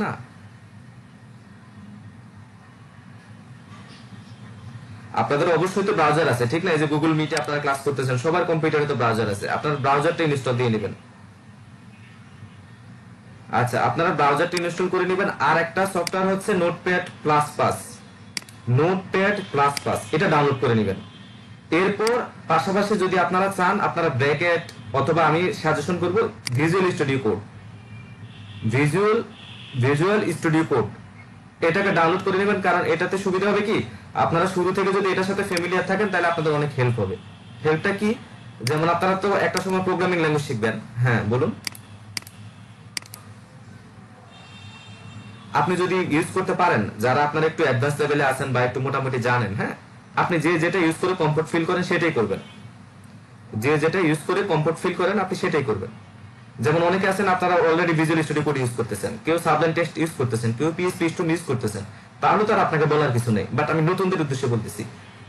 না। আপনাদের অবশ্যই তো ব্রাউজার আছে, ঠিক না? এই যে গুগল মিটে আপনারা ক্লাস করতেছেন, সবার কম্পিউটারে তো ব্রাউজার আছে, আপনার ব্রাউজারটা ইনস্টল দিয়ে নেবেন। আচ্ছা, আপনারা ব্রাউজারটা ইনস্টল করে নেবেন। আর একটা সফটওয়্যার হচ্ছে notepad plus plus, notepad plus plus, এটা ডাউনলোড করে নেবেন। এরপর পাশাপাশি যদি আপনারা চান, আপনারা ব্র্যাকেট অথবা আমি সাজেশন করব visual studio code, visual studio code, এটাকে ডাউনলোড করে নেবেন। কারণ এটাতে সুবিধা হবে কি, আপনারা শুরু থেকে যদি এটার সাথে ফ্যামিলিয়ার থাকেন তাহলে আপনাদের অনেক হেল্প হবে। হেল্পটা কি, যেমন আপনারা তো একটা সময় প্রোগ্রামিং ল্যাঙ্গুয়েজ শিখবেন। হ্যাঁ বলুন। আপনি যদি ইউজ করতে পারেন, যারা আপনারা একটু অ্যাডভান্স লেভেলে আছেন বা একটু মোটামুটি জানেন, হ্যাঁ, আপনি যে যেটা ইউজ করে কমফোর্ট ফিল করেন সেটাই করবেন। যে যেটা ইউজ করে কমফোর্ট ফিল করেন আপনি সেটাই করবেন। যেমন অনেকে আছেন আপনারা already visual studio code use করতেছেন, কেউ সাবলাইম টেক্সট ইউজ করতেছেন, কেউ পিএইচপি স্টোন ইউজ করতেছেন, তাহলে তো আর আপনাকে বলার কিছু নেই। বাট আমি নতুনদের উদ্দেশ্যে বলতেছি,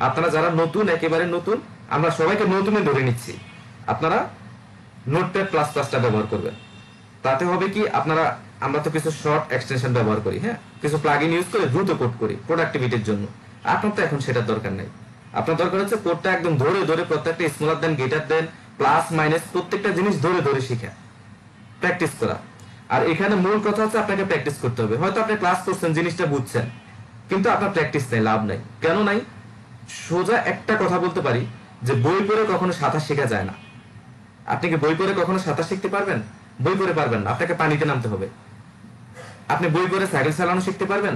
আপনারা যারা নতুন, একেবারে নতুন, আমরা সবাইকে নতুনে ধরে নিচ্ছি, আপনারা নোটপ্যাড প্লাস প্লাসটা ব্যবহার করবেন। তাতে হবে কি, আপনারা, আমরা তো কিছু শর্ট এক্সটেনশন ব্যবহার করি, হ্যাঁ, কিছু প্লাগইন ইউজ করে দ্রুত কোড করি প্রোডাক্টিভিটির জন্য। আপনার তো এখন সেটার দরকার নেই। আপনার দরকার হচ্ছে কোডটা একদম ধরে ধরে, প্রত্যেকটা স্মলার দেন, গ্রেটার দেন, প্লাস মাইনাস, প্রত্যেকটা জিনিস ধরে ধরে শিখা, প্র্যাকটিস করা। আর এখানে মূল কথা হচ্ছে আপনাকে প্র্যাকটিস করতে হবে। হয়তো আপনি ক্লাস করছেন, জিনিসটা বুঝছেন, কিন্তু আপনার প্র্যাকটিস নেই, লাভ নাই। কেন নাই? সোজা একটা কথা বলতে পারি যে বই পড়ে কখনো সাঁতার শেখা যায় না। আপনি কি বই পড়ে কখনো সাঁতার শিখতে পারবেন? বই পড়ে পারবেন না, আপনাকে পানিতে নামতে হবে। আপনি বই পড়ে সাইকেল চালানো শিখতে পারবেন?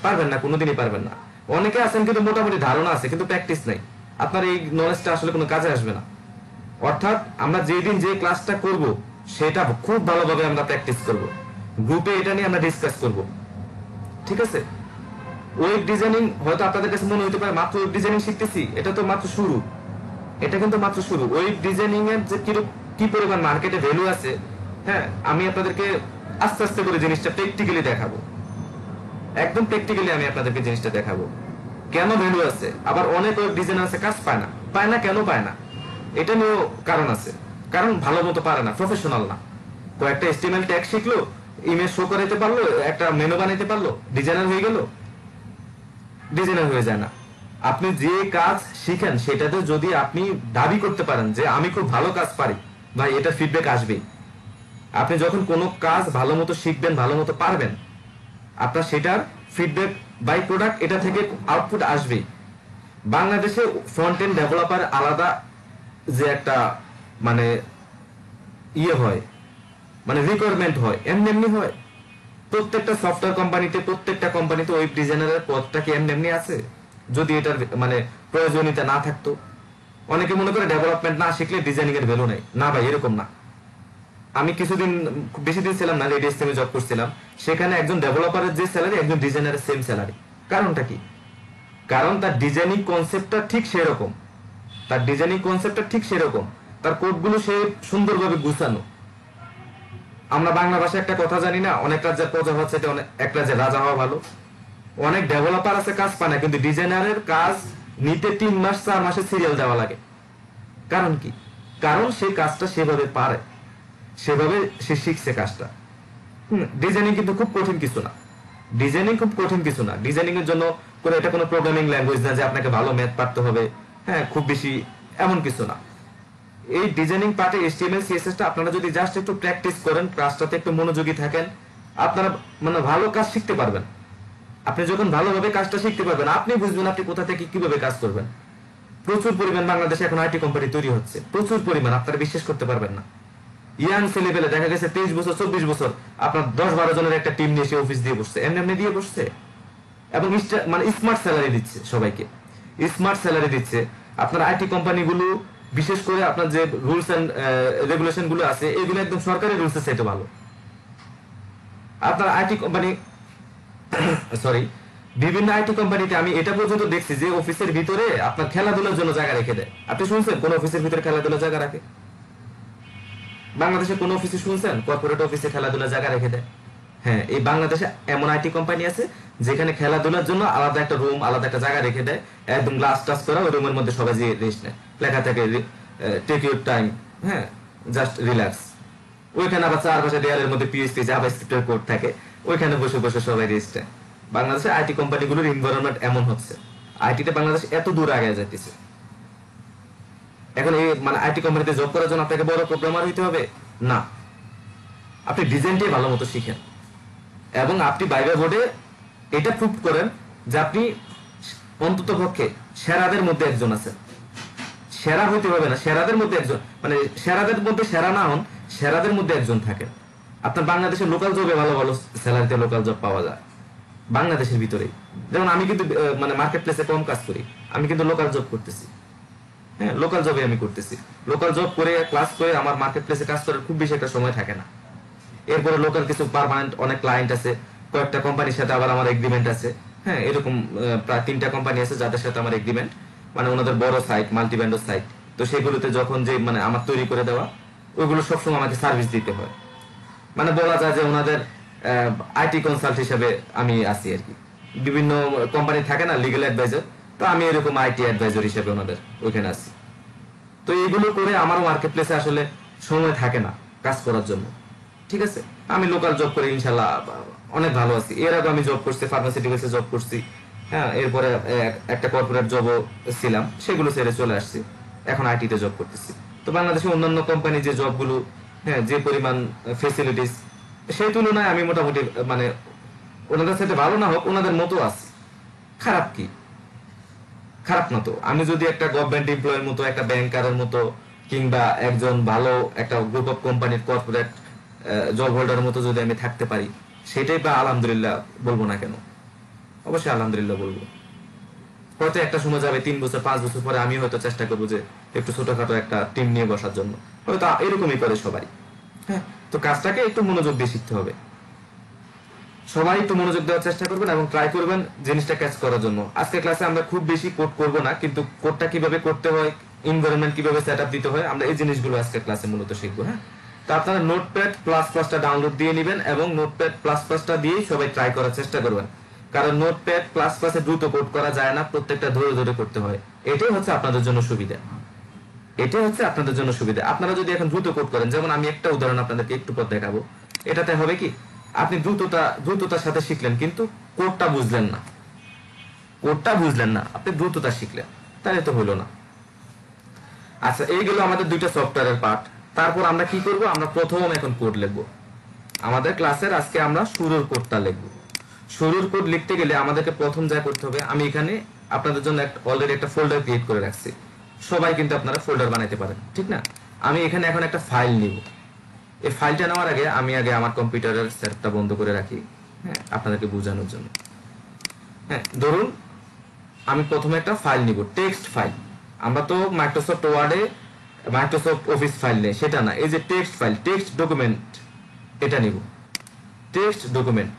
পারবেন না, কোনোদিনই পারবেন না। অনেকে আছেন কিন্তু মোটামুটি ধারণা আছে, কিন্তু প্র্যাকটিস নাই। আপনার এই নলেজটা আসলে কোনো কাজে আসবে না। অর্থাৎ আমরা যেই দিন যে ক্লাসটা করব সেটা খুব ভালোভাবে আমরা প্র্যাকটিস করব, গ্রুপে এটা নিয়ে আমরা ডিসকাস করব, ঠিক আছে? ওয়েব ডিজাইনিং হয়তো আপনাদের কাছে মনে হতে পারে মাত্র ওয়েব ডিজাইনিং শিখতেছি, এটা তো মাত্র শুরু। এটা কিন্তু মাত্র শুরু। ওয়েব ডিজাইনিং এর যে কি পরিমাণ মার্কেটে ভ্যালু আছে, হ্যাঁ, আমি আপনাদেরকে আস্তে আস্তে করে জিনিসটা প্র্যাকটিক্যালি দেখাবো। একদম প্র্যাকটিক্যালি আমি আপনাদেরকে জিনিসটা দেখাবো কেন ভ্যালু আছে। আবার অনেক ওয়েব ডিজাইনার আছে কাজ পায় না। পায় না কেন পায় না? এটা নিয়েও কারণ আছে। কারণ ভালো মতো পারে না, প্রফেশনাল না। কয়েকটা এসটিএমএল ট্যাগ শিখলো, ইমেজ শো করাইতে পারলো, একটা মেনু বানাইতে পারলো, ডিজাইনার হয়ে গেল। ডিজাইনার হয়ে যায় না। আপনি যে কাজ শিখেন সেটাতে যদি আপনি দাবি করতে পারেন যে আমি খুব ভালো কাজ পারি, ভাই, এটা ফিডব্যাক আসবে। আপনি যখন কোনো কাজ ভালো মতো শিখবেন, ভালো মতো পারবেন, আপনার সেটার ফিডব্যাক বাই প্রোডাক্ট, এটা থেকে আউটপুট আসবে। বাংলাদেশে ফ্রন্ট এন্ড ডেভেলপার আলাদা যে একটা মানে ইয়ে হয়, মানে রিকোয়ারমেন্ট হয়, এমনি এমনি হয়? প্রত্যেকটা সফটওয়্যার কোম্পানিতে, প্রত্যেকটা কোম্পানিতে ওয়েব ডিজাইনারের পদটা কি এমনি এমনি আছে? যদি এটার মানে প্রয়োজনীয়তা না থাকতো। অনেকে মনে করে ডেভেলপমেন্ট না শিখলে ডিজাইনিং এর ভ্যালু নেই। না ভাই, এরকম না। আমি কিছুদিন, বেশি দিন ছিলাম না, রেডিএসএম এ জব করছিলাম। সেখানে একজন ডেভেলপারের যে স্যালারি, একজন ডিজাইনারের সেম স্যালারি। কারণটা কি? কারণ তার ডিজাইনিং কনসেপ্টটা ঠিক সেরকম, তার ডিজাইনিং কনসেপ্টটা ঠিক সেরকম, তার কোডগুলো সে সুন্দরভাবে গুছানো। আমরা বাংলা ভাষায় একটা কথা জানি না, অনেক রাজ্যের প্রজা হচ্ছে এক রাজ্যের রাজা হওয়া ভালো। অনেক ডেভেলপার আছে কাজ পায় না, কিন্তু ডিজাইনারের কাজ নিতে 3 মাস 4 মাসে সিরিয়াল দেওয়া লাগে। কারণ কি? কারণ সে কাজটা সেভাবে পারে, সেভাবে সে শিখছে কাজটা। ডিজাইনিং কিন্তু খুব কঠিন কিছু না। ডিজাইনিং খুব কঠিন কিছু না। ডিজাইনিং এর জন্য করে এটা কোনো প্রোগ্রামিং ল্যাঙ্গুয়েজ না যে আপনাকে ভালো ম্যাথ পারতে হবে, হ্যাঁ, খুব বেশি এমন কিছু না। এই ডিজাইনিং পার্টে এইচটিএমএল সিএসএস টা আপনারা যদি জাস্ট একটু প্র্যাকটিস করেন, ক্লাসটাতে একটু মনোযোগী থাকেন, আপনারা মানে ভালো কাজ শিখতে পারবেন। আপনি যখন ভালোভাবে কাজটা শিখতে পারবেন, আপনি বুঝবেন আপনি কোথা থেকে কিভাবে কাজ করবেন। প্রচুর পরিমাণ বাংলাদেশে এখন আইটি কোম্পানি তৈরি হচ্ছে, প্রচুর পরিমাণ, আপনারা বিশ্বাস করতে পারবেন না। ইয়াং ছেলেপেলে দেখা গেছে 23 বছর 24 বছর, আপনার 10-12 জনের একটা টিম নিয়ে সে অফিস দিয়ে বসছে, এমনি এমনি দিয়ে বসছে। এবং মানে স্মার্ট স্যালারি দিচ্ছে সবাইকে, স্মার্ট স্যালারি দিচ্ছে। আপনার আইটি কোম্পানিগুলো, বিশেষ করে আপনার যে রুলস এন্ড রেগুলেশন গুলো আছে, এগুলো একদম সরকারি রুলসের চাইতে ভালো। আপনার আইটি কোম্পানি, সরি, বিভিন্ন আইটি কোম্পানিতে আমি এটা পর্যন্ত দেখছি যে অফিসের ভিতরে আপনার খেলাধুলার জন্য জায়গা রেখে দেয়। আপনি শুনছেন কোন অফিসের ভিতরে খেলাধুলার জায়গা রাখে? বাংলাদেশে কোন অফিসে শুনছেন কর্পোরেট অফিসে খেলাধুলার জায়গা রেখে দেয়? হ্যাঁ, এই বাংলাদেশে এমন আইটি কোম্পানি আছে যেখানে খেলাধুলার জন্য আলাদা একটা রুম, আলাদা একটা জায়গা রেখে দেয়, একদম গ্লাস টাচ করা, ওই রুমের মধ্যে সবাই যে রেস্ট নেয়, লেখা থাকে টেক ইউর টাইম, হ্যাঁ, জাস্ট রিল্যাক্স। ওইখানে আবার 4 পাশে দেয়ালের মধ্যে পিএইচপি জাভাস্ক্রিপ্টের কোড থাকে, ওইখানে বসে বসে সবাই রেজিস্টার। বাংলাদেশে আইটি কোম্পানিগুলোর এনভায়রনমেন্ট এমন হচ্ছে, আইটিতে বাংলাদেশ এত দূর আগে যাইতেছে। এখন এই মানে আইটি কোম্পানিতে জব করার জন্য আপনাকে বড় প্রোগ্রামার হইতে হবে না, আপনি ডিজাইনটাই ভালো মতো শিখেন এবং আপনি বাইরে বোর্ডে এটা প্রুভ করেন যে আপনি অন্তত পক্ষে সেরাদের মধ্যে একজন আছেন। সেরা হইতে হবে না, সেরাদের মধ্যে একজন, মানে সেরাদের মধ্যে সেরা না হন, সেরাদের মধ্যে একজন থাকেন। আপনার বাংলাদেশের লোকাল জবে ভালো ভালো স্যালারিতে লোকাল জব পাওয়া যায় বাংলাদেশের ভিতরেই। যেমন আমি কিন্তু মানে মার্কেট প্লেসে কম কাজ করি, আমি কিন্তু লোকাল জব করতেছি। হ্যাঁ, লোকাল জবে আমি করতেছি। লোকাল জব করে ক্লাস করে আমার মার্কেট প্লেসে কাজ করার খুব বেশি একটা সময় থাকে না। এরপরে লোকাল কিছু পার্মানেন্ট অনেক ক্লায়েন্ট আছে, কয়েকটা কোম্পানির সাথে আবার আমার এগ্রিমেন্ট আছে। হ্যাঁ, এরকম প্রায় 3টা কোম্পানি আছে যাদের সাথে আমার এগ্রিমেন্ট, মানে ওনাদের বড় সাইট, মাল্টি ব্র্যান্ডের সাইট। তো সেগুলোতে যখন যে মানে আমার তৈরি করে দেওয়া ওইগুলো সবসময় আমাকে সার্ভিস দিতে হয়। মানে বলা যায় যে ওনাদের আইটি কনসাল্ট হিসেবে আমি আছি আর কি। বিভিন্ন কোম্পানি থাকে না লিগ্যাল অ্যাডভাইজার, তো আমি এরকম আইটি অ্যাডভাইজার হিসেবে ওনাদের ওইখানে আছি। তো এইগুলো করে আমার মার্কেট প্লেসে আসলে সময় থাকে না কাজ করার জন্য। ঠিক আছে, আমি লোকাল জব করে ইনশাল্লাহ অনেক ভালো আছি। এর আগে আমি জব করছি, ফার্মাসিউটিক্যালসে জব করছি। হ্যাঁ, এরপরে একটা কর্পোরেট জবও ছিলাম, সেগুলো ছেড়ে চলে আসছি, এখন আইটিতে জব করতেছি। তো বাংলাদেশে অন্যান্য কোম্পানি যে জবগুলো, হ্যাঁ, যে পরিমাণ ফেসিলিটিস, সেই তুলনায় আমি মোটামুটি মানে ওনাদের সাথে ভালো না হোক ওনাদের মতো আছি। খারাপ কি? খারাপ না তো। আমি যদি একটা গভর্নমেন্ট এমপ্লয়ের মতো, একটা ব্যাংকারের মতো, কিংবা একজন ভালো একটা গ্রুপ অফ কোম্পানির কর্পোরেট জব হোল্ডারের মতো যদি আমি থাকতে পারি, সেটাই বা আলহামদুলিল্লাহ বলবো না কেন? অবশ্যই আলহামদুলিল্লাহ বলবো। হয়তো একটা সময় যাবে 3 বছর 5 বছর পরে আমি হয়তো চেষ্টা করবো যে একটু ছোটখাটো একটা টিম নিয়ে বসার জন্য, হয়তো এরকমই করে সবাই। হ্যাঁ, তো কাজটাকে একটু মনোযোগ দিয়ে শিখতে হবে। সবাই একটু মনোযোগ দেওয়ার চেষ্টা করবেন এবং ট্রাই করবেন জিনিসটা ক্যাচ করার জন্য। আজকে ক্লাসে আমরা খুব বেশি কোড করব না, কিন্তু কোডটা কিভাবে করতে হয়, এনভায়রনমেন্ট কিভাবে সেটআপ দিতে হয়, আমরা এই জিনিসগুলো আজকে ক্লাসে মূলত শিখবো। হ্যাঁ, তো আপনারা নোটপ্যাড প্লাস প্লাসটা ডাউনলোড দিয়ে নেবেন এবং নোটপ্যাড প্লাস প্লাসটা দিয়েই সবাই ট্রাই করার চেষ্টা করবেন। কারণ নোটপ্যাড প্লাস প্লাসে দ্রুত কোড করা যায় না, প্রত্যেকটা ধরে ধরে করতে হয়। এটাই হচ্ছে আপনাদের জন্য সুবিধা, এটাই হচ্ছে আপনাদের জন্য সুবিধা। আপনারা যদি এখন দ্রুত কোড করেন, যেমন আমি একটা উদাহরণ আপনাদেরকে একটু পর দেখাবো, এটাতে হবে কি, আপনি দ্রুততার সাথে শিখলেন কিন্তু কোডটা বুঝলেন না, কোডটা বুঝলেন না, আপনি দ্রুততা শিখলেন, তাহলে তো হলো না। আচ্ছা, এইগুলো আমাদের 2টা সফটওয়্যারের পার্ট। তারপর আমরা কি করব, আমরা প্রথম এখন কোড লিখবো। আমাদের ক্লাসের আজকে আমরা শুরুর কোডটা লিখবো। শুরুর কোড লিখতে গেলে আমাদেরকে প্রথম যা করতে হবে, আমি এখানে আপনাদের জন্য অলরেডি একটা ফোল্ডার ক্রিয়েট করে রাখছি। সবাই কিন্তু আপনারা ফোল্ডার বানাইতে পারেন, ঠিক না? আমি এখানে এখন একটা ফাইল নিব। এই ফাইলটা নেওয়ার আগে আমি আমার কম্পিউটারের সেটআপটা বন্ধ করে রাখি, হ্যাঁ, আপনাদেরকে বোঝানোর জন্য। হ্যাঁ, ধরুন আমি প্রথমে একটা ফাইল নিব, টেক্সট ফাইল। আমরা তো মাইক্রোসফট ওয়ার্ডে মাইক্রোসফট অফিস ফাইল নেই, সেটা না, এই যে টেক্সট ফাইল, টেক্সট ডকুমেন্ট, এটা নিব। টেক্সট ডকুমেন্ট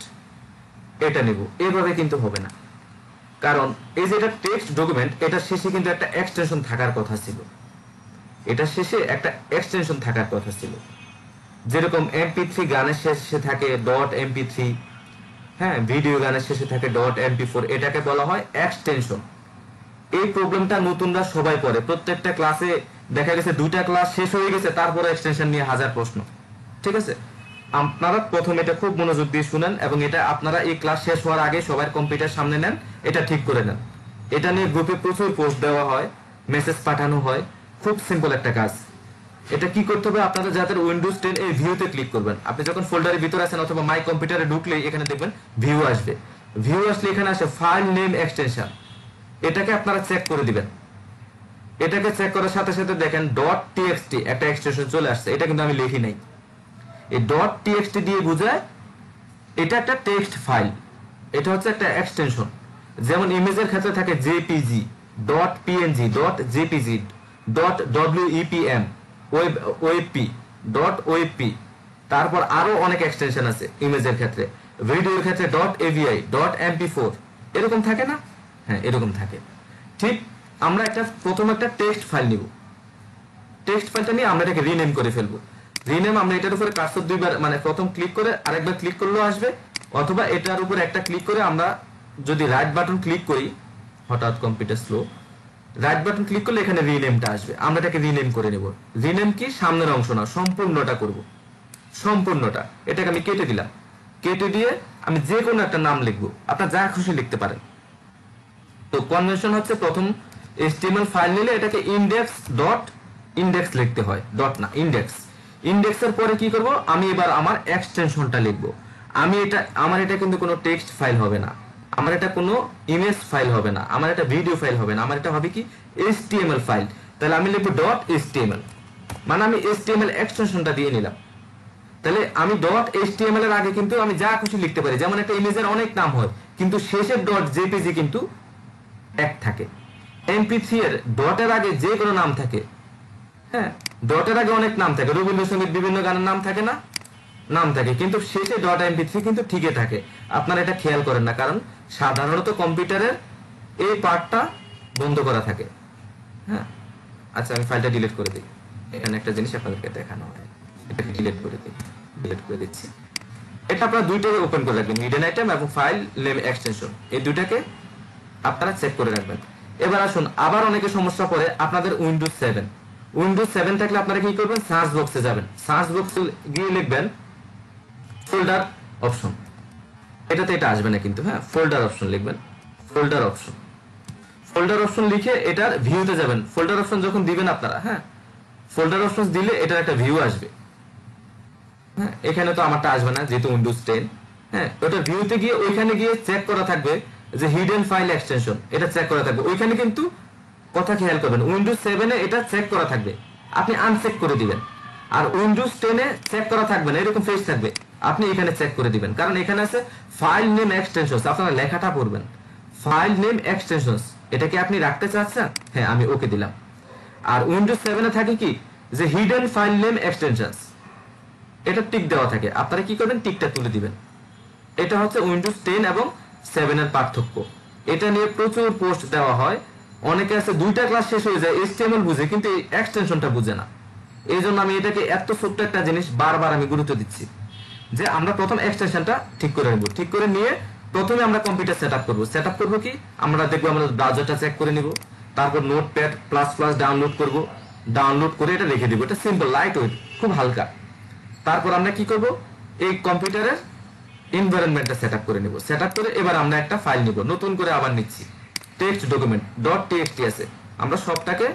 এটা নিব। এভাবে কিন্তু হবে না, কারণ এই যে এটা টেক্সট ডকুমেন্ট, এটা শেষে কিন্তু একটা এক্সটেনশন থাকার কথা ছিল। এটা শেষে একটা এক্সটেনশন থাকার কথা ছিল, যেরকম mp3 গানের শেষে থাকে .mp3, হ্যাঁ, ভিডিও গানের শেষে থাকে .mp4, এটাকে বলা হয় এক্সটেনশন। এই প্রবলেমটা নতুনরা সবাই পড়ে, প্রত্যেকটা ক্লাসে দেখা গেছে 2টা ক্লাস শেষ হয়ে গেছে, তারপরে এক্সটেনশন নিয়ে হাজার প্রশ্ন। ঠিক আছে, আপনারা প্রথমে এটা খুব মনোযোগ দিয়ে শুনেন এবং এটা আপনারা এই ক্লাস শেষ হওয়ার আগে সবার কম্পিউটার সামনে নেন, এটা ঠিক করে নেন। এটা নিয়ে গ্রুপে প্রচুর পোস্ট দেওয়া হয়, মেসেজ পাঠানো হয়। খুব সিম্পল একটা কাজ। এটা কি করতে হবে, আপনারা যাদের উইন্ডোজ 10 এই ভিউতে ক্লিক করবেন। আপনি যখন ফোল্ডারের ভিতরে আছেন অথবা মাই কম্পিউটারে ঢুকলেই এখানে দেখবেন ভিউ আসবে। ভিউ আসলে এখানে আসে ফাইল নেম এক্সটেনশন, এটাকে আপনারা চেক করে দিবেন। এটাকে চেক করার সাথে সাথে দেখেন .txt একটা এক্সটেনশন চলে আসছে, এটা কিন্তু আমি লিখি নাই। এই .txt দিয়ে বোঝায় এটা একটা টেক্সট ফাইল, এটা হচ্ছে একটা এক্সটেনশন। যেমন ইমেজের ক্ষেত্রে থাকে jpg, .png, .jpg, .wepm, web .webp, তারপর আরো অনেক এক্সটেনশন আছে ইমেজের ক্ষেত্রে। ভিডিওর ক্ষেত্রে .avi, .mp4, এরকম থাকে না? হ্যাঁ, এরকম থাকে। ঠিক আমরা প্রথম একটা টেক্সট ফাইল নিব। টেক্সট ফাইলটা নিয়ে আমরা এটাকে রিনেম করে ফেলবো। রিনেম আমরা এটার উপরে কার্সর দুইবার, মানে প্রথম ক্লিক করে আরেকবার ক্লিক করলেও আসবে, অথবা এটার উপরে একটা ক্লিক করে আমরা যদি রাইট বাটন ক্লিক করি, হঠাৎ computer slow, right button click করলে এখানে রিনেমটা আসবে, আমরা এটাকে রিনেম করে নেব। রিনেম কি, সামনের অংশ না, সম্পূর্ণটা করব, সম্পূর্ণটা। এটাকে আমি কেটে দিলাম, কেটে দিয়ে আমি যে কোনো একটা নাম লিখবো, আপনার যা খুশি লিখতে পারেন। তো কনভেনশন হচ্ছে প্রথম HTML ফাইল নিলে এটাকে ইন্ডেক্স ডট ইন্ডেক্স লিখতে হয়, ডট না ইন্ডেক্স। ইন্ডেক্সের পরে কি করব, আমি এবার আমার এক্সটেনশনটা লিখব। আমার এটা কিন্তু কোনো টেক্সট ফাইল হবে না, আমার এটা কোনো ইমেজ ফাইল হবে না, আমার এটা ভিডিও ফাইল হবে না, আমার এটা হবে কি HTML ফাইল। তাহলে আমি লিখব ডট HTML, মানে আমি HTML এক্সটেনশনটা দিয়ে নিলাম। তাহলে আমি ডট HTML এর আগে কিন্তু আমি যা খুশি লিখতে পারি, যেমন একটা ইমেজের অনেক নাম হয় কিন্তু শেষের ডট জেপিজি কিন্তু এক থাকে। MP3 এর ডটের আগে যে কোনো নাম থাকে, হ্যাঁ ডটের আগে অনেক নাম থাকে, রবীন্দ্রসঙ্গীত বিভিন্ন গানের নাম থাকে না, নাম থাকে, কিন্তু শেষে ডট MP3 কিন্তু ঠিকই থাকে। আপনারা এটা খেয়াল করেন না, কারণ সাধারণত কম্পিউটারের এই পার্টটা বন্ধ করা থাকে। হ্যাঁ আচ্ছা, আমি ফাইলটা ডিলিট করে দিই। এখানে একটা জিনিস আপনাদেরকে দেখানো হয়, এটাকে ডিলিট করে দিই, ডিলিট করে দিচ্ছি। এটা আপনারা দুইটাকে ওপেন করে রাখবেন, হিডেন আইটেম এবং ফাইল নেম এক্সটেনশন, এই দুইটাকে আপনারা চেক করে রাখবেন। এবার আসুন, আবার অনেকে সমস্যা পড়ে আপনাদের উইন্ডোজ 7 থাকলে আপনারা কি করবেন, সার্চ বক্সে যাবেন, সার্চ বক্সে গিয়ে লিখবেন ফোল্ডার অপশন, এটাতে এটা আসবে না কিন্তু, হ্যাঁ ফোল্ডার অপশন লিখবেন, ফোল্ডার অপশন, ফোল্ডার অপশন লিখে এটার ভিউতে যাবেন। ফোল্ডার অপশন যখন দিবেন আপনারা, হ্যাঁ ফোল্ডার অপশন দিলে এটার একটা ভিউ আসবে। হ্যাঁ এখানে তো আমারটা আসবে না যেহেতু উইন্ডোজ 10। হ্যাঁ ওটা ভিউতে গিয়ে ওইখানে গিয়ে চেক করা থাকবে যে হিডেন ফাইল এক্সটেনশন, এটা চেক করা থাকবে ওইখানে। কিন্তু কথা খেয়াল করবেন, উইন্ডোজ 7 এ এটা চেক করা থাকবে, আপনি আনচেক করে দিবেন। আর উইন্ডোজ 10 এ চেক করা থাকবে না, এরকম ফেজ থাকবে, আপনি এখানে চেক করে দিবেন। কারণ এখানে আছে ফাইল নেম এক্সটেনশনস, আপনারা লেখাটা পড়বেন, ফাইল নেম এক্সটেনশনস, এটা কি আপনি রাখতে চাচ্ছেন? হ্যাঁ আমি ওকে দিলাম। আর উইন্ডোজ 7 এ থাকে কি যে হিডেন ফাইল নেম এক্সটেনশনস, এটা টিক দেওয়া থাকে, আপনারা কি করবেন টিকটা তুলে দিবেন। এটা হচ্ছে উইন্ডোজ 10 এবং 7 এর পার্থক্য। এটা নিয়ে প্রচুর পোস্ট দেওয়া হয়, অনেকে আছে দুইটা ক্লাস শেষ হয়ে যায় HTML বুঝে কিন্তু এই এক্সটেনশনটা বুঝে না। এই জন্য আমি এটাকে এত ছোট্ট একটা জিনিস বারবার আমি গুরুত্ব দিচ্ছি যে আমরা প্রথম এক্সটেনশনটা ঠিক করে নেব। ঠিক করে নিয়ে প্রথমে আমরা কম্পিউটার সেটআপ করব। সেটআপ করব কি, আমরা দেখব আমরা ব্রাউজারটা চেক করে নিব, তারপর নোটপ্যাড প্লাস প্লাস ডাউনলোড করব, ডাউনলোড করে এটা রেখে দিব। এটা সিম্পল, লাইট ওয়েট, খুব হালকা। তারপর আমরা কি করব, এই কম্পিউটারের এনভায়রনমেন্টটা সেটআপ করে নেব। সেটআপ করে এবার আমরা একটা ফাইল নিব, নতুন করে আবার নিচ্ছি, টেক্সট ডকুমেন্ট .txt আছে, আমরা সবটাকে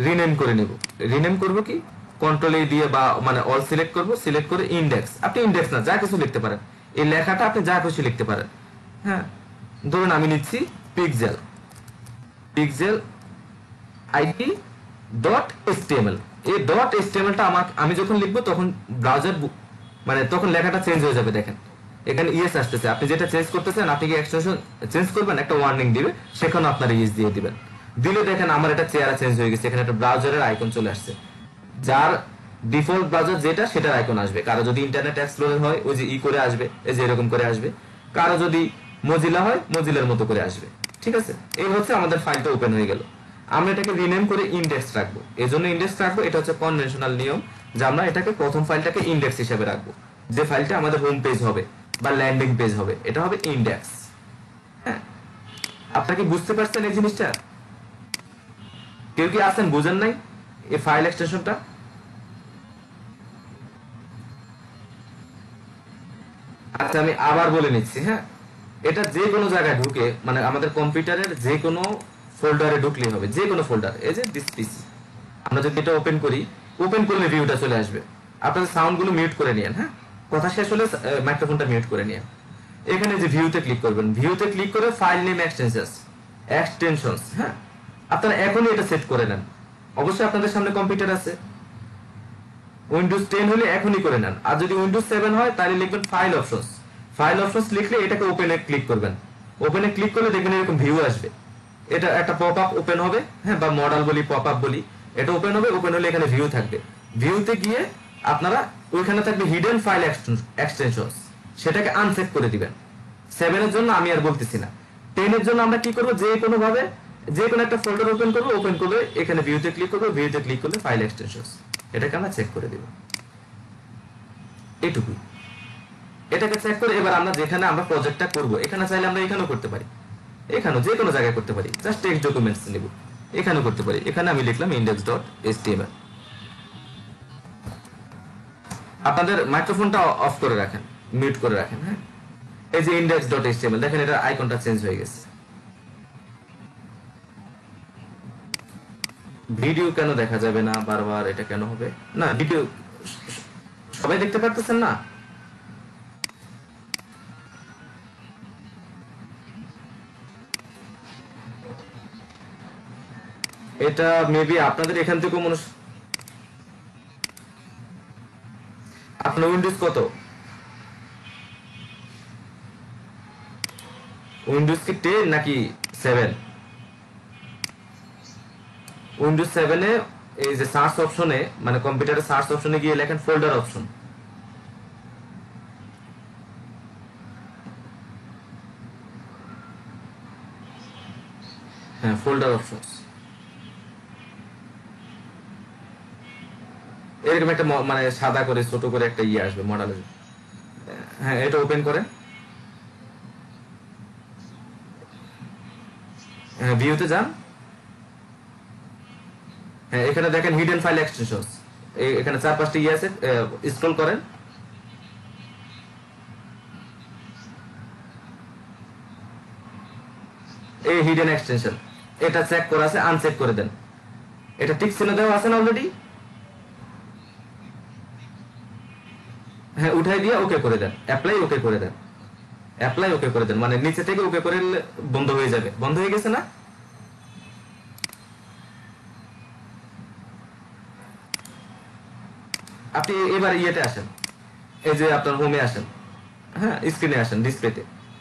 রিনেম করে নেব। রিনেম করব কি, কন্ট্রোল A দিয়ে বা মানে অল সিলেক্ট করব, সিলেক্ট করে ইন্ডেক্স, আপনি ইন্ডেক্স না যা কিছু লিখতে পারেন, এই লেখাটা আপনি যা কিছু লিখতে পারেন। হ্যাঁ ধরুন আমি নিচ্ছি পিক্সেল, পিক্সেল আইডি .html। এই .htmlটা আমি যখন লিখবো তখন ব্রাউজার মানে তখন লেখাটা চেঞ্জ হয়ে যাবে। দেখেন এখানে ইয়েস আসতেছে, আপনি যেটা চেঞ্জ করতেছেন, আপনি কি এক্সটেনশন চেঞ্জ করবেন, একটা ওয়ার্নিং দিবে, সেখানে আপনার ইয়েস দিয়ে দিবেন। দিলে দেখেন আমার এটা চেহারা চেঞ্জ হয়ে গেছে, এখানে একটা ব্রাউজারের আইকন চলে আসছে, যার ডিফল্ট ব্রাউজার যেটা সেটার আইকন আসবে। কারো যদি ইন্টারনেট এক্সপ্লোরার হয় ওই যে করে আসবে, এই যে এরকম করে আসবে। কারো যদি মজিলা হয় মজিলার মতো করে আসবে। ঠিক আছে, এই হচ্ছে আমাদের ফাইলটা ওপেন হয়ে গেল। আমরা এটাকে রিনেম করে ইন্ডেক্স রাখবো। এই জন্য ইন্ডেক্স রাখবো, এটা হচ্ছে কনভেনশনাল নিয়ম যে আমরা এটাকে প্রথম ফাইলটাকে ইন্ডেক্স হিসেবে রাখবো। যে ফাইলটা আমাদের হোম পেজ হবে বা ল্যান্ডিং পেজ হবে এটা হবে ইন্ডেক্স। হ্যাঁ আপনারা কি বুঝতে পারছেন এই জিনিসটা? কেউ কি আছেন বুঝেন নাই এই ফাইল এক্সটেনশনটা? আচ্ছা আমি আবার বলে নিচ্ছি। হ্যাঁ এটা যে কোনো জায়গায় ঢুকে, মানে আমাদের কম্পিউটারের যে কোনো ফোল্ডারে ঢুকলেই হবে, যে কোনো ফোল্ডার। এই যে দিস পিসি, আমরা যদি এটা ওপেন করি, ওপেন করলে ভিউটা চলে আসবে। আপনাদের সাউন্ডগুলো মিউট করে নিয়েন, হ্যাঁ কথা শেষ হলে মাইক্রোফোনটা মিউট করে নিয়েন। এখানে যে ভিউতে ক্লিক করবেন, ভিউতে ক্লিক করে ফাইল নেম এক্সটেনশনস, হ্যাঁ আপনারা এখনই এটা সেট করে নেন। অবশ্যই আপনাদের সামনে কম্পিউটার আছে, উইন্ডোজ 10 হলে এখনই করে নেন। আর যদি উইন্ডোজ 7 হয় তাহলে লিখবেন ফাইল অপশনস। ফাইল অপশনস লিখলে এটাকে ওপেনে ক্লিক করবেন। ওপেনে ক্লিক করলে দেখবেন এরকম ভিউ আসবে, এটা একটা পপআপ ওপেন হবে, হ্যাঁ বা মডেল বলি পপআপ বলি, এটা ওপেন হবে। ওপেন হলে এখানে ভিউ থাকবে, ভিউতে গিয়ে আপনারা ওইখানে থাকবে হিডেন ফাইল এক্সটেনশনস, সেটাকে আনচেক করে দিবেন। 7 এর জন্য আমি আর বলতেছি না। 10 এর জন্য আমরা কি করব, যে কোনো ভাবে যে কোনো একটা ফোল্ডার ওপেন করব, ওপেন করলে এখানে ভিউতে ক্লিক করব, ভিউতে ক্লিক করলে ফাইল এক্সটেনশনস, এটাকে আমরা চেক করে দেব। এইটুকুই, এটাকে চেক করে এবার আমরা যেখানে আমরা প্রজেক্টটা করব, এখানে চাইলে আমরা এখানেও করতে পারি, এখানেও যে কোনো জায়গায় করতে পারি, জাস্ট টেক্সট ডকুমেন্টস নিব, এখানেও করতে পারি। এখানে আমি লিখলাম index.html। আপনাদের মাইক্রোফোনটা অফ করে রাখেন, মিউট করে রাখেন। হ্যাঁ এই যে index.html দেখেন এটা আইকনটা চেঞ্জ হয়ে গেছে। ভিডিও কেন দেখা যাবে না বারবার, এটা কেন হবে না? ভিডিও সবাই দেখতে পারতেছেন না? এটা মেবি আপনাদের এখান থেকে আপনার উইন্ডোজ কত? উইন্ডোজ কি 10 নাকি 7? উইন্ডোজ 7 এ এই যে সার্চ অপশনে, মানে কম্পিউটারের সার্চ অপশনে গিয়ে লেখেন ফোল্ডার অপশন। হ্যাঁ, ফোল্ডার অপশন এরকম একটা মানে সাদা করে ছোট করে একটা ইয়ে আসবে মডেলের। হ্যাঁ, এটা ওপেন করেন। হ্যাঁ, ভিউতে যান। হ্যাঁ, এখানে দেখেন হিডেন ফাইল এক্সটেনশনস, এখানে 4-5টি ইয়ে আছে, স্ক্রল করেন। এই হিডেন এক্সটেনশন এটা চেক করা আছে, আনচেক করে দেন। এটা টিক চিহ্ন দেওয়া আছে না অলরেডি? হ্যাঁ, উঠাই দিয়ে ওকে করে দেন, অ্যাপ্লাই ওকে করে দেন, অ্যাপ্লাই ওকে করে দেন, মানে নিচে থেকে ওকে করে বন্ধ হয়ে যাবে। বন্ধ হয়ে গেছে না? আপনি এবার ইয়েতে আসেন, এই যে আপনার হোমে আসেন, হ্যাঁ স্ক্রিনে আসেন,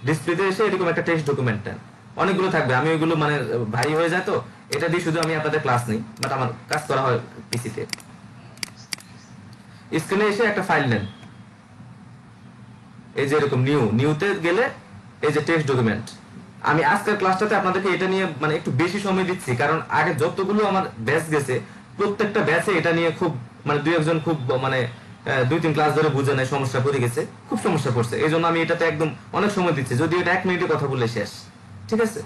ডিসপ্লেতে এসে এরকম একটা টেক্সট ডকুমেন্ট নেন। অনেকগুলো থাকবে, আমি ওইগুলো মানে ভারী হয়ে যায় তো এটা দিয়ে শুধু আমি আপনাদের ক্লাস নেই, বাট আমার কাজ করা হয় পিসিতে। স্ক্রিনে এসে একটা ফাইল নেন, এই যে এরকম নিউতে গেলে এই যে টেক্সট ডকুমেন্ট। আমি আজকের ক্লাসটাতে আপনাদেরকে এটা নিয়ে মানে একটু বেশি সময় দিচ্ছি, কারণ আগে যতগুলো আমার ব্যাচ গেছে প্রত্যেকটা ব্যাচে এটা নিয়ে খুব মানে 2-1 খুব মানে 2-3 ক্লাস ধরে বুঝে নেয়, সমস্যা পড়ে গেছে, খুব সমস্যা পড়ছে। এই জন্য আমি এটাতে একদম অনেক সময় দিচ্ছি, যদি এটা 1 মিনিটে কথা বলে শেষ। ঠিক আছে,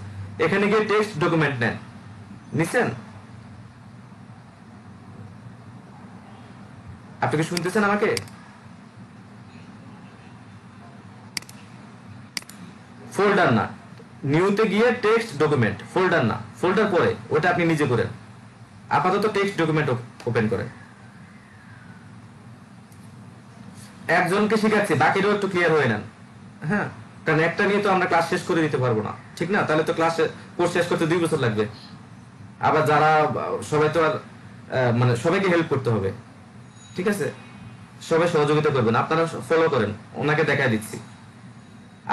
এখানে গিয়ে টেক্সট ডকুমেন্ট নেন, নিছেন? আপনি কি শুনতেছেন আমাকে? ফোল্ডার না, নিউতে গিয়ে টেক্সট ডকুমেন্ট, ফোল্ডার না, ফোল্ডার পরে ওটা আপনি নিজে করেন। আপাতত টেক্সট ডকুমেন্ট ওপেন করেন। একজনকে শিখাচ্ছি, বাকিরাও একটু ক্লিয়ার হয়ে নেন। হ্যাঁ, কারণ একটা নিয়ে তো আমরা ক্লাস শেষ করে দিতে পারবো না, ঠিক না? তাহলে তো কোর্স শেষ করতে 2 বছর লাগবে। আবার যারা সবাই তো আর মানে সবাইকে হেল্প করতে হবে, ঠিক আছে? সবাই সহযোগিতা করবেন, আপনারা ফলো করেন, ওনাকে দেখায় দিচ্ছি।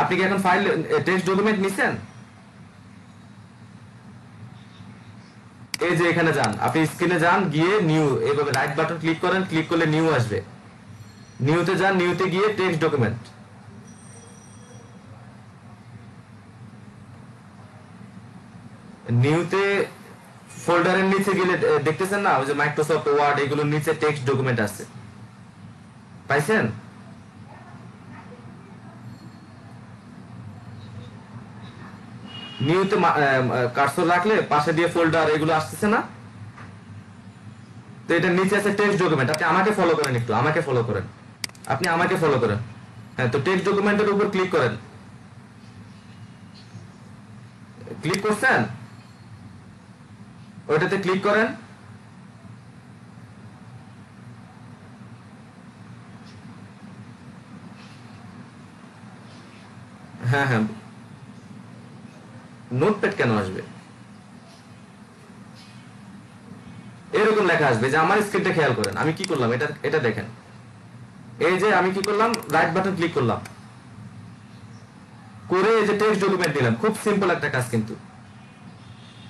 আপনি কি এখন ফাইল টেক্সট ডকুমেন্ট নিছেন? এই যে এখানে যান, আপনি স্ক্রিনে যান, গিয়ে নিউ, এইভাবে রাইট বাটন ক্লিক করেন, ক্লিক করলে নিউ আসবে। নিউতে যান, নিউতে গিয়ে টেক্সট ডকুমেন্ট। নিউতে ফোল্ডারের নিচে গেলে দেখতেছেন না ওই যে মাইক্রোসফট ওয়ার্ড, এগুলোর নিচে টেক্সট ডকুমেন্ট আছে, পাইছেন? নিউতে কার্সর রাখলে পাশে দিয়ে ফোল্ডার এগুলো আসতেছে না? তো এটা নিচে আছে টেক্সট ডকুমেন্ট। আপনি আমাকে ফলো করেন, একটু আমাকে ফলো করেন, আপনি আমাকে ফলো করেন। হ্যাঁ, তো টেক্সট ডকুমেন্টের উপর ক্লিক করেন। ক্লিক করছেন? ওইটাতে ক্লিক করেন। হ্যাঁ হ্যাঁ, নোটপ্যাড কেন আসবে? এরকম লেখা আসবে যে আমার স্ক্রিনটা খেয়াল করেন, আমি কি করলাম এটা এটা দেখেন। এই যে আমি কি করলাম, রাইট বাটন ক্লিক করলাম, করে এই যে টেক্সট ডকুমেন্ট দিলাম। খুব সিম্পল একটা কাজ, কিন্তু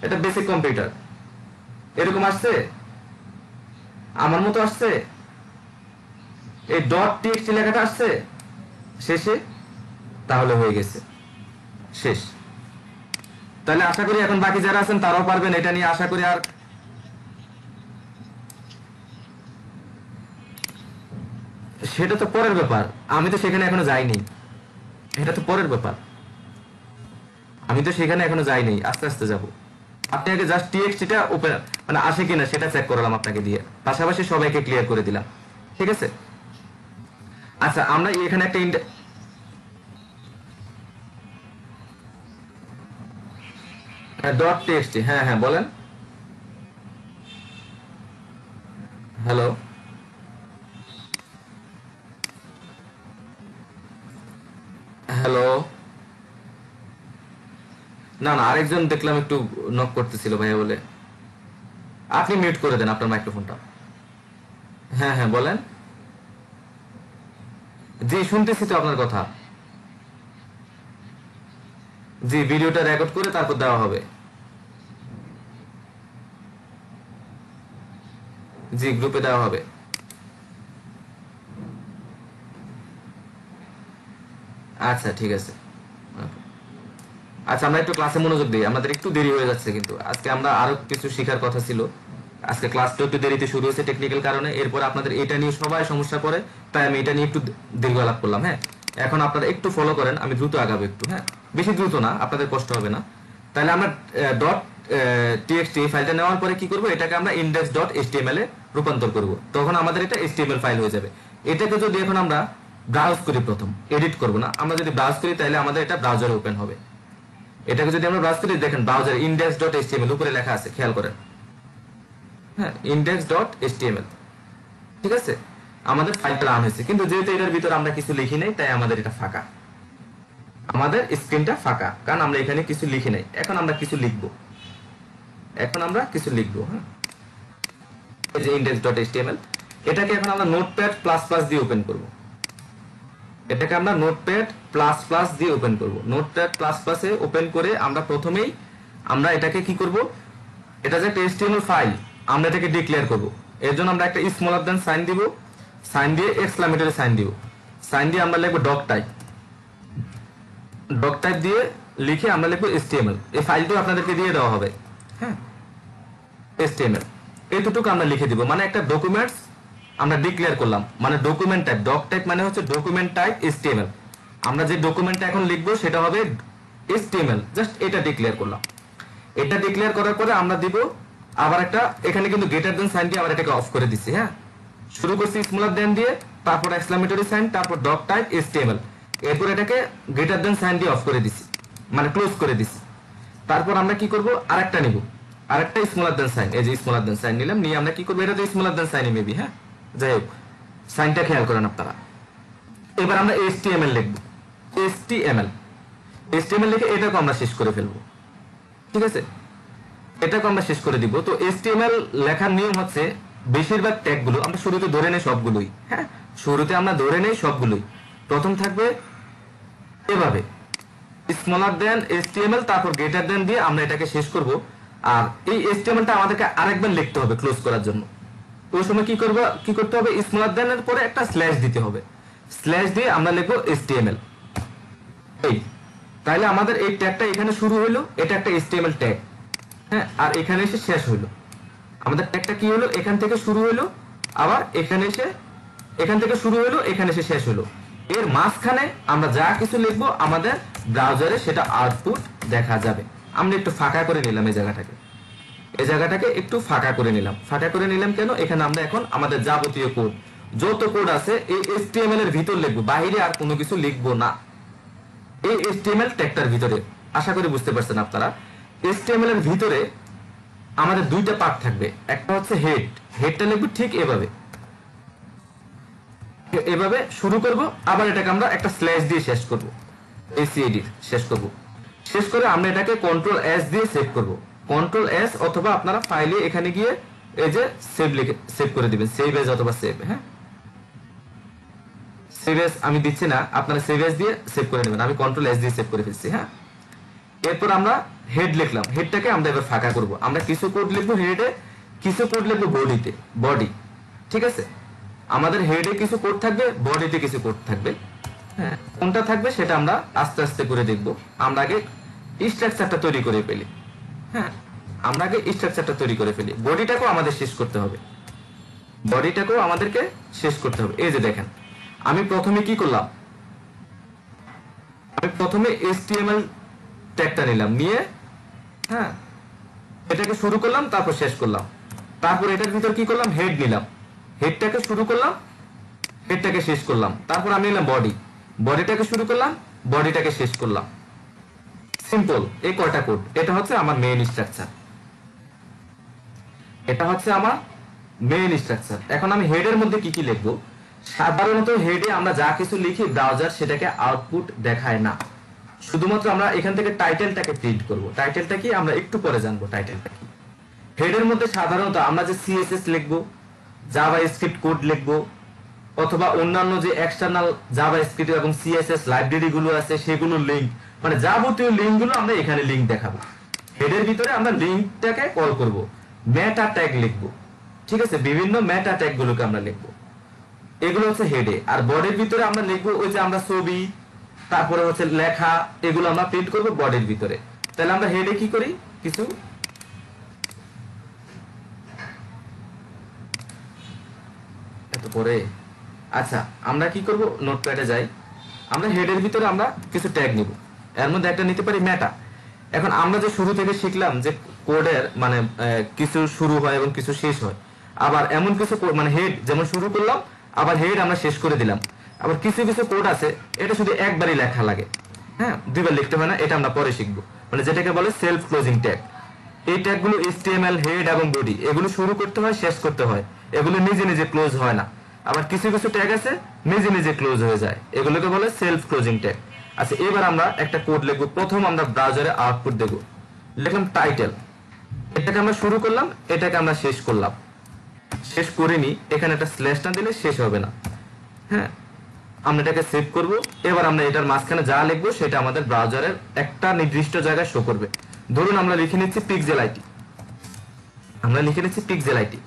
এটা বেসিক কম্পিউটার। এরকম আসছে, আমার মতো আসছে, এই ডট টিএক্সটি লেখাটা আসছে শেষে, তাহলে হয়ে গেছে, শেষ। তাহলে আশা করি এখন বাকি যারা আছেন তারাও পারবেন এটা নিয়ে, আশা করি। আর সেটা তো পরের ব্যাপার, আমি তো সেখানে এখনো যাইনি, এটা তো পরের ব্যাপার, আমি তো সেখানে এখনো যাইনি, আস্তে আস্তে যাব। আপনি আগে জাস্ট টিএক্সটিটা ওপেন মানে আসে কিনা সেটা চেক করলাম আপনাকে দিয়ে, পাশাপাশি সবাইকে ক্লিয়ার করে দিলাম, ঠিক আছে? আচ্ছা, আমরা এখানে একটা ডট টিএক্সটি, হ্যাঁ হ্যাঁ বলেন। Hello, hello. না না, আরেকজন দেখলাম একটু নক করতেছিল ভাইয়া বলে। আপনি মিউট করে দেন আপনার মাইক্রোফোনটা। হ্যাঁ হ্যাঁ বলেন। জি শুনতেছি তো আপনার কথা। জি, ভিডিওটা রেকর্ড করে তারপর দেওয়া হবে। জি, গ্রুপে দেওয়া হবে। আচ্ছা ঠিক আছে। আচ্ছা, আমরা একটু ক্লাসে মনোযোগ দিই, আমাদের একটু দেরি হয়ে যাচ্ছে, কিন্তু আজকে আমরা আরো কিছু শেখার কথা ছিল। আজকে ক্লাসটা একটু দেরিতে শুরু হয়েছে টেকনিক্যাল কারণে, এরপর আপনাদের এটা নিয়ে সবাই সমস্যা পড়ে, তাই আমি এটা নিয়ে একটু দীর্ঘ আলাপ করলাম। হ্যাঁ, এখন আপনারা একটু ফলো করেন, আমি দ্রুত আগাবো একটু। হ্যাঁ, বেশি দ্রুত না, আপনাদের কষ্ট হবে না। তাহলে আমরা ডট টিএক্সটি ফাইলটা নেওয়ার পরে কি করব, এটাকে আমরা ইন্ডেক্স ডট এইচটিএমএল এ রূপান্তর করব, তখন আমাদের এটা এইচটিএমএল ফাইল হয়ে যাবে। এটাকে যদি এখন আমরা ব্রাউজ করি, প্রথম এডিট করব না, আমরা যদি ব্রাউজ করি তাহলে আমাদের এটা ব্রাউজারে ওপেন হবে। এটাকে যদি আমরা ব্রাউজ করি, দেখেন ব্রাউজার ইন্ডেক্স ডট এইচটিএমএল উপরে লেখা আছে, খেয়াল করেন। হ্যাঁ, ইন্ডেক্স ডট এইচটিএমএল, ঠিক আছে। আমাদের ফাইলটা রান হয়েছে, কিন্তু যেহেতু এটার ভিতরে আমরা কিছু লিখি নাই, তাই আমাদের এটা ফাঁকা, আমাদের স্ক্রিনটা ফাঁকা, কারণ আমরা এখানে কিছু লিখি নাই। এখন আমরা কিছু লিখবো, এখন আমরা কিছু লিখবো। হ্যাঁ, এই যে ইন্ডেক্স ডট এইচটিএমএল, এটাকে এখন আমরা নোটপ্যাড প্লাস প্লাস দিয়ে ওপেন করব। এটাকে আমরা নোটপ্যাড প্লাস প্লাস দিয়ে ওপেন করব। নোটপ্যাড প্লাস প্লাসে ওপেন করে আমরা প্রথমেই আমরা এটাকে কি করব, এটা যে একটা এইচটিএমএল ফাইল, আমরা এটাকে ডিক্লেয়ার করব। এর জন্য আমরা একটা স্মলার দেন সাইন দিব, সাইন দিয়ে এক্সক্লামেটরি সাইন দিব, সাইন দিয়ে আমরা লিখবো ডক টাইপ, ডক টাইপ দিয়ে লিখে আমরা লিখবো এইচটিএমএল। এই ফাইলটাও আপনাদেরকে দিয়ে দেওয়া হবে। হ্যাঁ, এইচটিএমএল এতটুকু আমরা লিখে দিব, মানে একটা ডকুমেন্টস আমরা ডিক্লেয়ার করলাম, মানে ডকুমেন্ট টাইপ, ডক টাইপ মানে হচ্ছে ডকুমেন্ট টাইপ এইচটিএমএল। আমরা যে ডকুমেন্টটা এখন লিখবো সেটা হবে এইচটিএমএল, জাস্ট এটা ডিক্লেয়ার করলাম। এটা ডিক্লেয়ার করার পরে আমরা দিব আবার একটা, এখানে কিন্তু গ্রেটার দেন সাইন দিয়ে আবার এটাকে অফ করে দিচ্ছি। হ্যাঁ, শুরু করছি স্মলার দেন দিয়ে, তারপর এক্সক্লামেটরি সাইন, তারপর ডক টাইপ এইচটিএমএল, এরপর এটাকে গ্রেটার দেন সাইন দিয়ে অফ করে দিছি, মানে ক্লোজ করে দিছি। তারপর আমরা কি করব, আরেকটা নিব, আরেকটা স্মলার দেন সাইন, এই যে স্মলার দেন সাইন নিলাম, নিয়ে আমরা কি করব, এটা তো স্মলার দেন সাইন মেবি। হ্যাঁ, যাই হোক, সাইনটা খেয়াল করেন আপনারা। এবার আমরা এইচটিএমএল লিখব, এইচটিএমএল, এইচটিএমএল লিখে এটাকে আমরা শেষ করে ফেলবো। ঠিক আছে, এটাকে আমরা শেষ করে দিব। তো এইচটিএমএল লেখার নিয়ম হচ্ছে, বেশিরভাগ ট্যাগগুলো আমরা শুরুতে ধরে নেই সবগুলোই। হ্যাঁ, শুরুতে আমরা ধরে নেই সবগুলোই। প্রথম থাকবে এভাবে স্মলার দেন এইচটিএমএল, তারপর গ্রেটার দেন দিয়ে আমরা এটাকে শেষ করব। আর এই এইচটিএমএলটা আমাদেরকে আরেকবার লিখতে হবে ক্লোজ করার জন্য। ওই সময় কি করব, কি করতে হবে, স্মলার দেন এর পরে একটা স্ল্যাশ দিতে হবে, স্ল্যাশ দিয়ে আমরা লিখবো এইচটিএমএল। এই, তাহলে আমাদের এই ট্যাগটা এখানে শুরু হলো, এটা একটা এইচটিএমএল ট্যাগ। হ্যাঁ, আর এখানে এসে শেষ হইলো। আমাদের ট্যাগটা কি হলো, এখান থেকে শুরু হলো, আবার এখানে এসে, এখান থেকে শুরু হলো, এখানে এসে শেষ হলো। এর মাঝখানে আমরা যা কিছু লিখবো আমাদের ব্রাউজারে সেটা আউটপুট দেখা যাবে। আমরা একটু ফাঁকা করে নিলাম এই জায়গাটাকে, এই জায়গাটাকে একটু ফাঁকা করে নিলাম। ফাঁকা করে নিলাম কেন, এখানে আমরা এখন আমাদের যাবতীয় কোড, যত কোড আছে এই এইচটিএমএল এর ভিতর লিখবো, বাইরে আর কোনো কিছু লিখবো না। এই এইচটিএমএল ট্যাগটার ভিতরে, আশা করি বুঝতে পারছেন আপনারা, এইচটিএমএল এর ভিতরে আমাদের দুইটা পার্ট থাকবে। একটা হচ্ছে হেড, হেডটা লিখবো ঠিক এভাবে, এভাবে শুরু করব, আবার এটাকে আমরা একটা স্ল্যাশ দিয়ে শেষ করব, এসিএডি শেষ করব। শেষ করে আমরা এটাকে কন্ট্রোল এস দিয়ে সেভ করব, কন্ট্রোল এস, অথবা আপনারা ফাইলে এখানে গিয়ে এই যে সেভ লিখে সেভ করে দিবেন, সেভ এজ অথবা সেভ। হ্যাঁ, সেভ এজ আমি দিচ্ছি না, আপনারা সেভ এজ দিয়ে সেভ করে নেবেন, আমি কন্ট্রোল এস দিয়ে সেভ করে ফেলছি। হ্যাঁ, এরপর আমরা হেড লিখলাম, হেডটাকে আমরা এবার ফাঁকা করব। আমরা কিছু কোড লিখবো হেডে, কিছু কোড লিখবো বডিতে, বডি। ঠিক আছে, আমাদের হেডে কিছু কোড থাকবে, বডিতে কিছু কোড থাকবে। হ্যাঁ, কোনটা থাকবে সেটা আমরা আস্তে আস্তে করে দেখব। আমরা আগে স্ট্রাকচারটা তৈরি করে ফেলি। হ্যাঁ, আমরা আগে স্ট্রাকচারটা তৈরি করে ফেলি, বডিটাকেও আমাদের শেষ করতে হবে, বডিটাকেও আমাদেরকে শেষ করতে হবে। এই যে দেখেন, আমি প্রথমে কি করলাম, আমি প্রথমে এইচটিএমএল ট্যাগটা নিলাম, নিয়ে হ্যাঁ এটাকে শুরু করলাম, তারপর শেষ করলাম। তারপর এটার ভিতর কি করলাম, হেড নিলাম, হেডটাকে শুরু করলাম, হেডটাকে শেষ করলাম। তারপর আমি নিলাম বডি, বডিটাকে শুরু করলাম, বডিটাকে শেষ করলাম। সিম্পল এই কয়টা কোড, এটা হচ্ছে আমার মেইন স্ট্রাকচার, এটা হচ্ছে আমার মেইন স্ট্রাকচার। এখন আমি হেডের মধ্যে কি কি লিখবো? সাধারণত হেডে আমরা যা কিছু লিখি ব্রাউজার সেটাকে আউটপুট দেখায় না, শুধুমাত্র আমরা এখান থেকে টাইটেলটাকে প্রিন্ট করব। টাইটেলটা কি আমরা একটু পরে জানবো টাইটেলটা কি। হেডের মধ্যে সাধারণত আমরা যে সিএসএস লিখবো, জাভা স্ক্রিপ্ট কোড লিখবো, অথবা অন্যান্য যে এক্সটার্নাল জাভা স্ক্রিপ্ট এবং সিএসএস লাইব্রেরি গুলো আছে সেগুলোর লিংক, মানে যাবতীয় লিংক গুলো আমরা এখানে লিংক দেখাবো। হেডের ভিতরে আমরা লিংকটাকে কল করব, মেটা ট্যাগ লিখবো, ঠিক আছে, বিভিন্ন মেটা ট্যাগ গুলোকে আমরা লিখবো, এগুলো হচ্ছে হেডে। আর বডির ভিতরে আমরা লিখবো ওই যে আমরা ছবি, তারপরে হচ্ছে লেখা, এগুলো আমরা প্রিন্ট করব বডির ভিতরে। তাহলে আমরা হেডে কি করি, কিছু এত পরে, আচ্ছা আমরা কি করব, নোটপ্যাডে যাই, আমরা হেডের ভিতরে আমরা কিছু ট্যাগ নিব, এর মধ্যে একটা নিতে পারি মেটা। এখন আমরা যে শুরু থেকে শিখলাম যে কোডের মানে কিছু শুরু হয় এবং কিছু শেষ হয়, আবার এমন কিছু মানে হেড যেমন শুরু করলাম আবার হেড আমরা শেষ করে দিলাম, আবার কিছু কিছু কোড আছে এটা শুধু একবারই লেখা লাগে, হ্যাঁ, দুইবার লিখতে হয় না, এটা আমরা পরে শিখবো, মানে যেটাকে বলে সেলফ ক্লোজিং ট্যাগ। এই ট্যাগগুলো HTML হেড এবং বডি এগুলো শুরু করতে হয়, শেষ করতে হয়, এগুলো নিজে নিজে ক্লোজ হয় না। আবার কিছু কিছু ট্যাগ আছে নিজে নিজে ক্লোজ হয়ে যায়, এগুলোকে বলে সেলফ ক্লোজিং ট্যাগ। আচ্ছা এবার আমরা একটা কোড লিখবো, প্রথম আমরা ব্রাউজারে আউটপুট দেব, লিখলাম টাইটেল, এটাকে আমরা শুরু করলাম, এটাকে আমরা শেষ করলাম, শেষ করিনি, এখানে একটা স্ল্যাশ না দিলে শেষ হবে না, হ্যাঁ, আমরা এটাকে সেভ করব। এবার আমরা এটার মাঝখানে যা লিখবো সেটা আমাদের ব্রাউজারের একটা নির্দিষ্ট জায়গায় শো করবে। ধরুন আমরা লিখে নিচ্ছি পিক্সেল আইটি, আমরা লিখে নিচ্ছি পিক্সেল আইটি।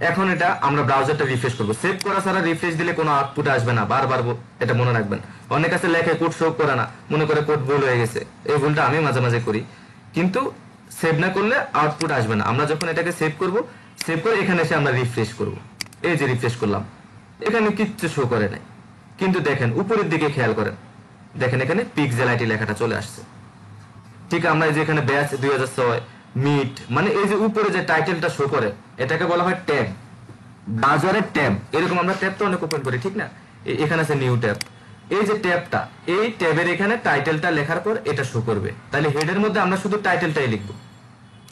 এখন এটা আমরা ব্রাউজারটা রিফ্রেশ করব, সেভ করা ছাড়া রিফ্রেশ দিলে কোনো আউটপুট আসবে না, বারবার এটা মনে রাখবেন। অনেক আছে লেখে কোড শো করে না, মনে করে কোড ভুল হয়ে গেছে, এই ভুলটা আমি মাঝে মাঝে করি, কিন্তু সেভ না করলে আউটপুট আসবে না। আমরা যখন এটাকে সেভ করব, সেভ করে এখানে এসে আমরা রিফ্রেশ করব, এই যে রিফ্রেশ করলাম, এখানে কিচ্ছু শো করে নাই, কিন্তু দেখেন উপরের দিকে খেয়াল করেন, দেখেন এখানে পিক্সেল আইটি লেখাটা চলে আসছে। ঠিক আমরা এই যে এখানে ব্যাচ 2006 মিট, মানে এই যে উপরে যে টাইটেলটা শো করে এটাকে বলা হয় ট্যাব, ব্রাউজারের ট্যাব। এরকম আমরা ট্যাব তো অনেক ওপেন করি, ঠিক না, এখানে আছে নিউ ট্যাব, এই যে ট্যাবটা, এই ট্যাবের এখানে টাইটেলটা লেখার পর এটা শো করবে। তাহলে হেডের মধ্যে আমরা শুধু টাইটেলটাই লিখবো,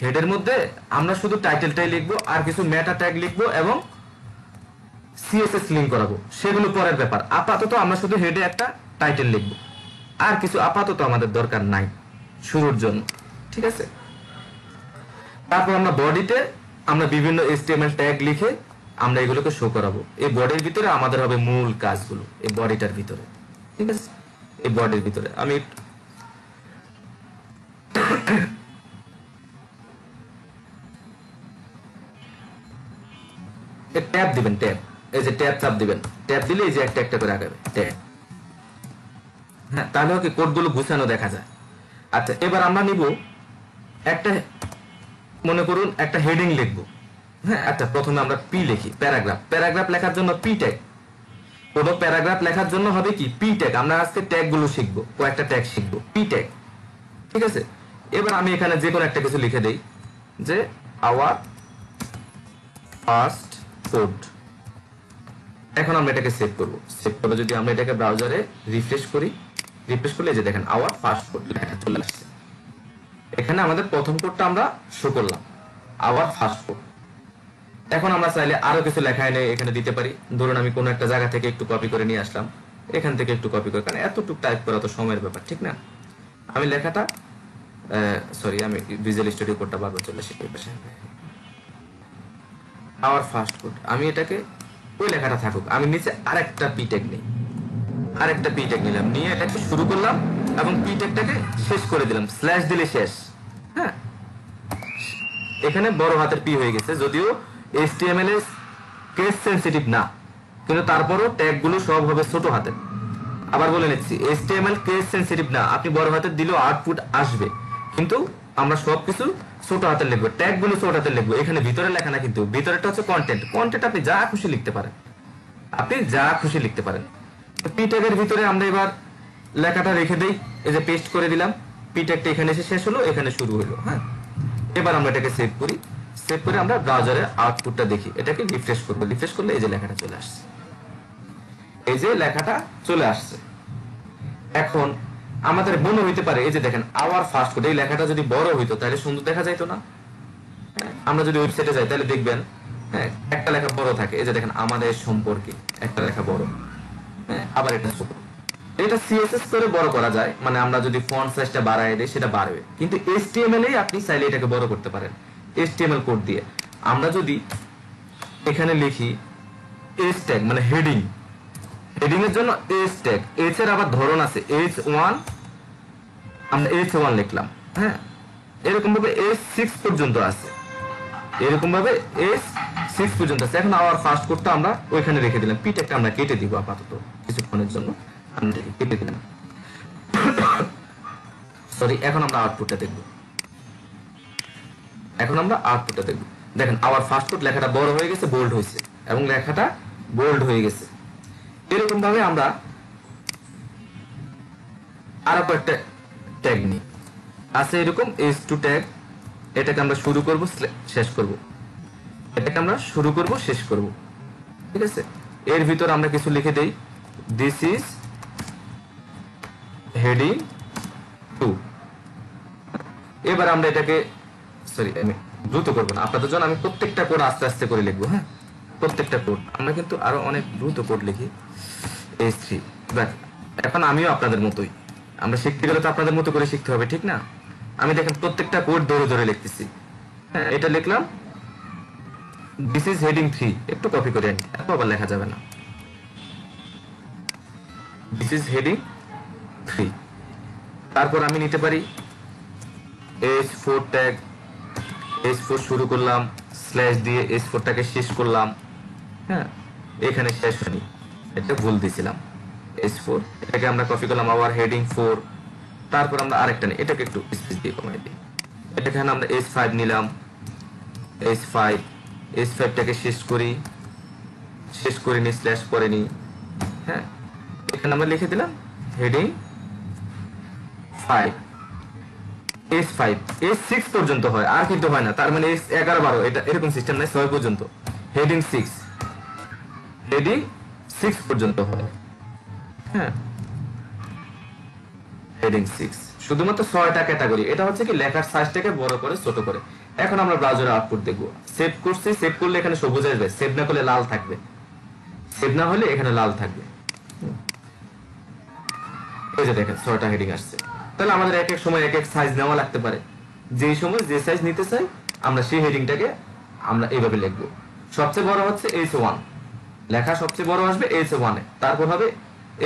হেডের মধ্যে আমরা শুধু টাইটেলটাই লিখবো, আর কিছু মেটা ট্যাগ লিখবো এবং সিএসএস লিংক করাবো, সেগুলো পরের ব্যাপার। আপাতত আমরা শুধু হেডে একটা টাইটেল লিখবো, আর কিছু আপাতত আমাদের দরকার নাই শুরুর জন্য, ঠিক আছে। তারপর আমরা বডিতে আমরা বিভিন্ন HTML ট্যাগ লিখে আমরা এগুলোকে শো করাবো। এই বডির ভিতরে আমাদের হবে মূল কাজগুলো, এই বডিটার ভিতরে, ঠিক আছে। এই বডির ভিতরে আমি ট্যাব দিবেন, ট্যাব, এই যে ট্যাব চাপ দিবেন, ট্যাব দিলে এই যে একটা একটা করে আগাবে ট্যাব, হ্যাঁ, তাহলে কি কোডগুলো গুছানো দেখা যায়। আচ্ছা এবার আমরা নিব একটা, মনে করুন একটা হেডিং লিখবো, হ্যাঁ, আচ্ছা প্রথমে আমরা পি লিখি, প্যারাগ্রাফ, প্যারাগ্রাফ লেখার জন্য পি ট্যাগ, কোনো প্যারাগ্রাফ লেখার জন্য হবে কি পি ট্যাগ। আমরা আজকে ট্যাগ গুলো শিখবো, কয়েকটা ট্যাগ শিখবো, পি ট্যাগ, ঠিক আছে। এবার আমি এখানে যে কোনো একটা কিছু লিখে দেই, যে আওয়ার ফার্স্ট কোড। এখন আমরা এটাকে সেভ করব, সেভ করে যদি আমরা এটাকে ব্রাউজারে রিফ্রেশ করি, রিফ্রেশ করলে যে দেখেন আওয়ার ফার্স্ট কোড লেখা চলে আসছে, এখানে আমাদের প্রথম কোডটা আমরা শো করলাম, আওয়ার ফার্স্ট কোড। এখন আমরা চাইলে আরো কিছু লেখা এনে এখানে দিতে পারি। ধরুন আমি কোনো একটা জায়গা থেকে একটু কপি করে নিয়ে আসলাম, এখান থেকে একটু কপি করে, কারণ এতটুকু টাইপ করা তো সময়ের ব্যাপার, ঠিক না। আমি লেখাটা সরি, আমি ভিজুয়াল স্টুডিও কোডটা বারবার চলে আসি, আওয়ার ফার্স্ট কোড, আমি এটাকে ওই লেখাটা থাকুক, আমি নিচে আরেকটা পি ট্যাগ নিই, আরেকটা পি ট্যাগ নিলাম, নিয়ে এটাকে শুরু করলাম এবং পি ট্যাগটাকে শেষ করে দিলাম, স্ল্যাশ দিলে শেষ, হ্যাঁ। এখানে বড় হাতের পি হয়ে গেছে, যদিও HTML এর কেস সেনসিটিভ না, কিন্তু তারপরও ট্যাগ গুলো সব হবে ছোট হাতের। আবার বলে নিচ্ছি, HTML কেস সেনসিটিভ না, আপনি বড় হাতের দিলেও আউটপুট আসবে, কিন্তু আমরা সবকিছু ছোট হাতের লিখবো, ট্যাগ গুলো ছোট হাতের লিখবো। এখানে ভিতরে লেখা না, কিন্তু ভিতরেটা হচ্ছে কন্টেন্ট, কন্টেন্ট আপনি যা খুশি লিখতে পারেন, আপনি যা খুশি লিখতে পারেন। পি ট্যাগের ভিতরে আমরা এবার লেখাটা রেখে দেই, এই যে পেস্ট করে দিলাম, পি ট্যাগটা এখানে এসে শেষ হলো, এখানে শুরু হলো, হ্যাঁ। এবার আমরা এটাকে সেভ করি, সেভ করে আমরা ব্রাউজারে আউটপুটটা দেখি, এটাকে রিফ্রেশ করব, রিফ্রেশ করলে এই যে লেখাটা চলে আসছে, এই যে লেখাটা চলে আসছে। এখন আমাদের মনে হইতে পারে এই যে দেখেন আওয়ার ফাস্ট কোড, এই লেখাটা যদি বড় হইতো তাহলে সুন্দর দেখা যাইতো না? আমরা যদি ওয়েবসাইটে যাই তাহলে দেখবেন হ্যাঁ একটা লেখা বড় থাকে, এই যে দেখেন আমাদের সম্পর্কে একটা লেখা বড়, হ্যাঁ আবার এটা ছোট। এটা সিএসএস করে বড় করা যায়, মানে আমরা যদি ফন্ট সাইজটা বাড়ায় দেই সেটা বাড়বে, কিন্তু এইচটিএমএল এই আপনি চাইলে এটাকে বড় করতে পারেন এইচটিএমএল কোড দিয়ে। আমরা যদি এখানে লিখি এস ট্যাগ মানে হেডিং, হেডিং এর জন্য এস ট্যাগ, এস এর আবার ধরন আছে H1, আমরা H1 লিখলাম, হ্যাঁ এরকম ভাবে S6 পর্যন্ত আছে, এরকম ভাবে S6 পর্যন্ত আছে। এখন আওয়ার ফার্স্ট কোডটা আমরা ওইখানে রেখে দিলাম, পি ট্যাগটা আমরা কেটে দিব আপাতত কিছুক্ষণের জন্য, আমরা কেটে দিলাম। সরি, এখন আমরা আউটপুটটা দেখব। এখন আমরা আউটপুটটা দেখব। দেখেন আওয়ার ফার্স্ট কোড লেখাটা বড় হয়ে গেছে, বোল্ড হয়েছে এবং লেখাটা বোল্ড হয়ে গেছে। এরকম ভাবে আমরা আরো কয়েকটা ট্যাগ নিই, আছে এরকম S2 ট্যাগ, এটাকে আমরা শুরু করব শেষ করব, এটাকে আমরা শুরু করব শেষ করব, ঠিক আছে। এর ভিতর আমরা কিছু লিখে দেই, দিস ইজ হেডিং 2। এবার আমরা এটাকে সরি আমি দ্রুত করব না আপনাদের জন্য, আমি প্রত্যেকটা কোড আস্তে আস্তে করে লিখবো, হ্যাঁ প্রত্যেকটা কোড। আমরা কিন্তু আরো অনেক দ্রুত কোড লিখি S3। এখন আমিও আপনাদের মতোই, আমরা শিখতে গেলে তো আপনাদের মতো করে শিখতে হবে, ঠিক না? আমি দেখেন প্রত্যেকটা কোড ধরে ধরে লিখতেছি, হ্যাঁ এটা লিখলাম দিস ইজ হেডিং 3, একটু কপি করে আনি, এত আবার লেখা যাবে না। দিস ইজ হেডিং 3, তারপর আমি নিতে পারি H4 ট্যাগ, H4 শুরু করলাম স্ল্যাশ দিয়ে H4 টাকে শেষ করলাম, হ্যাঁ এখানে শেষ হয়নি, এটা ভুল দিয়েছিলাম S4, এটাকে আমরা কপি করলাম আবার হেডিং 4। তারপর আমরা আরেকটা নিই, এটাকে একটু স্পেস দিয়ে কমাই দিই, এটাকে আমরা S5 নিলাম, S5 টাকে শেষ করি নি স্ল্যাশ করে নি, হ্যাঁ এখানে আমরা লিখে দিলাম হেডিং 5, S5 S6 পর্যন্ত হয়, আর কিন্তু হয় না, তার মানে S11 12 এটা এরকম সিস্টেম নাই, 6 পর্যন্ত হেডিং 6 পর্যন্ত হয়, হ্যাঁ হেডিং 6 শুধুমাত্র 6টা ক্যাটাগরি। এটা হচ্ছে কি লেখার সাইজটাকে বড় করে ছোট করে। এখন আমরা ব্রাউজারে আউটপুট দেখব। সেভ করছি, সেভ করলে এখানে সবুজ আসবে, সেভ না করলে লাল থাকবে, সেভ না হলে এখানে লাল থাকবে। এই যে দেখেন 6টা হেডিং আসছে। তাহলে আমাদের এক এক সময় এক এক সাইজ নেওয়া লাগতে পারে, যেই সময় যে সাইজ নিতে চাই আমরা সেই হেডিংটাকে আমরা এইভাবে লিখবো। সবচেয়ে বড় হচ্ছে H1, লেখা সবচেয়ে বড় আসবে H1 এ, তারপর হবে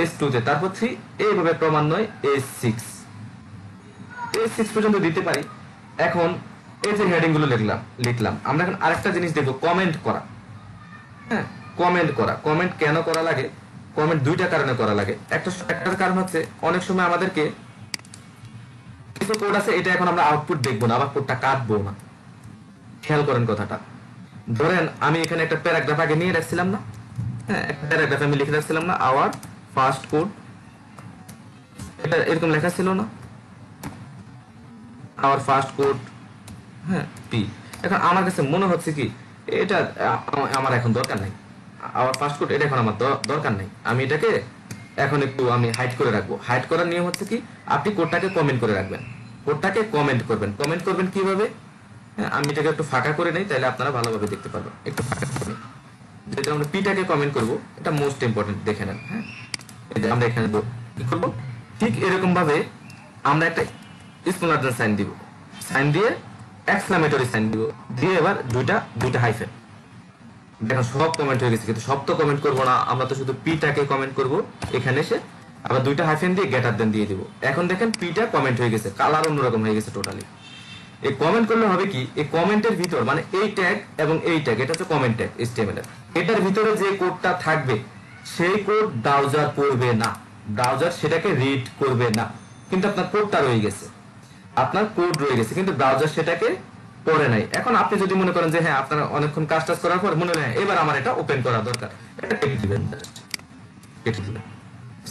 S2 তে, তারপর 3, এইভাবে ক্রমান্বয়ে S6 পর্যন্ত দিতে পারি। এখন এই যে হেডিং গুলো লিখলাম, আমরা এখন আরেকটা জিনিস দেখবো, কমেন্ট করা। হ্যাঁ কমেন্ট কেন করা লাগে? কমেন্ট দুইটা কারণে করা লাগে। একটার কারণ হচ্ছে অনেক সময় আমাদেরকে কিছু কোড আছে, এটা এখন আমরা আউটপুট দেখবো না, আবার কোডটা কাটবো না, খেয়াল করেন কথাটা। ধরেন আমি এখানে একটা প্যারাগ্রাফ আগে নিয়ে রাখছিলাম না, হ্যাঁ একটা প্যারাগ্রাফ আমি লিখে রাখছিলাম না, আওয়ার ফার্স্ট কোড, এটা এরকম লেখা ছিল না, আওয়ার ফার্স্ট কোড, হ্যাঁ পি। এখন আমার কাছে মনে হচ্ছে কি এটা আমার এখন দরকার নাই, আওয়ার ফার্স্ট কোড এটা এখন আমার দরকার নাই, আমি এটাকে এখন একটু আমি হাইড করে রাখবো। হাইড করার নিয়ম হচ্ছে কি, আপনি কোডটাকে কমেন্ট করে রাখবেন, কোডটাকে কমেন্ট করবেন কিভাবে? হ্যাঁ আমি এটাকে একটু ফাঁকা করে নেই, তাহলে আপনারা ভালোভাবে দেখতে পারবেন। একটু ফাঁকা করে যেটা আমরা পিটাকে কমেন্ট করব, এটা মোস্ট ইম্পর্টেন্ট, দেখে নেন। হ্যাঁ এই যে আমরা এখানে কি করব, ঠিক এরকম ভাবে আমরা একটা স্মলার সাইন দিব, সাইন দিয়ে এক্সক্লামেটরি সাইন দিব, দিয়ে এবার দুইটা হাইফেন। দেখেন সব কমেন্ট হয়ে গেছে, কিন্তু সব তো কমেন্ট করবো না, আমরা তো শুধু পিটাকে কমেন্ট করব। এখানে এসে আবার দুইটা হাইফেন দিয়ে গ্রেটার দেন দিয়ে দিব। এখন দেখেন পিটা কমেন্ট হয়ে গেছে, কালার অন্যরকম হয়ে গেছে টোটালি। এই কমেন্ট করলে হবে কি, এই কমেন্টের ভিতর মানে এই ট্যাগ এবং এই ট্যাগ, এটা হচ্ছে কমেন্ট ট্যাগ HTML এর, এটার ভিতরে যে কোডটা থাকবে সেই কোড ব্রাউজার পড়বে না, ব্রাউজার সেটাকে রিড করবে না, কিন্তু আপনার কোডটা রয়ে গেছে, আপনার কোড রয়ে গেছে, কিন্তু ব্রাউজার সেটাকে পড়ে নাই। এখন আপনি যদি মনে করেন যে হ্যাঁ আপনার অনেকক্ষণ কাজ করার পর মনে হয় এবার আমার এটা ওপেন করা দরকার, এটা কেটে দিবেন,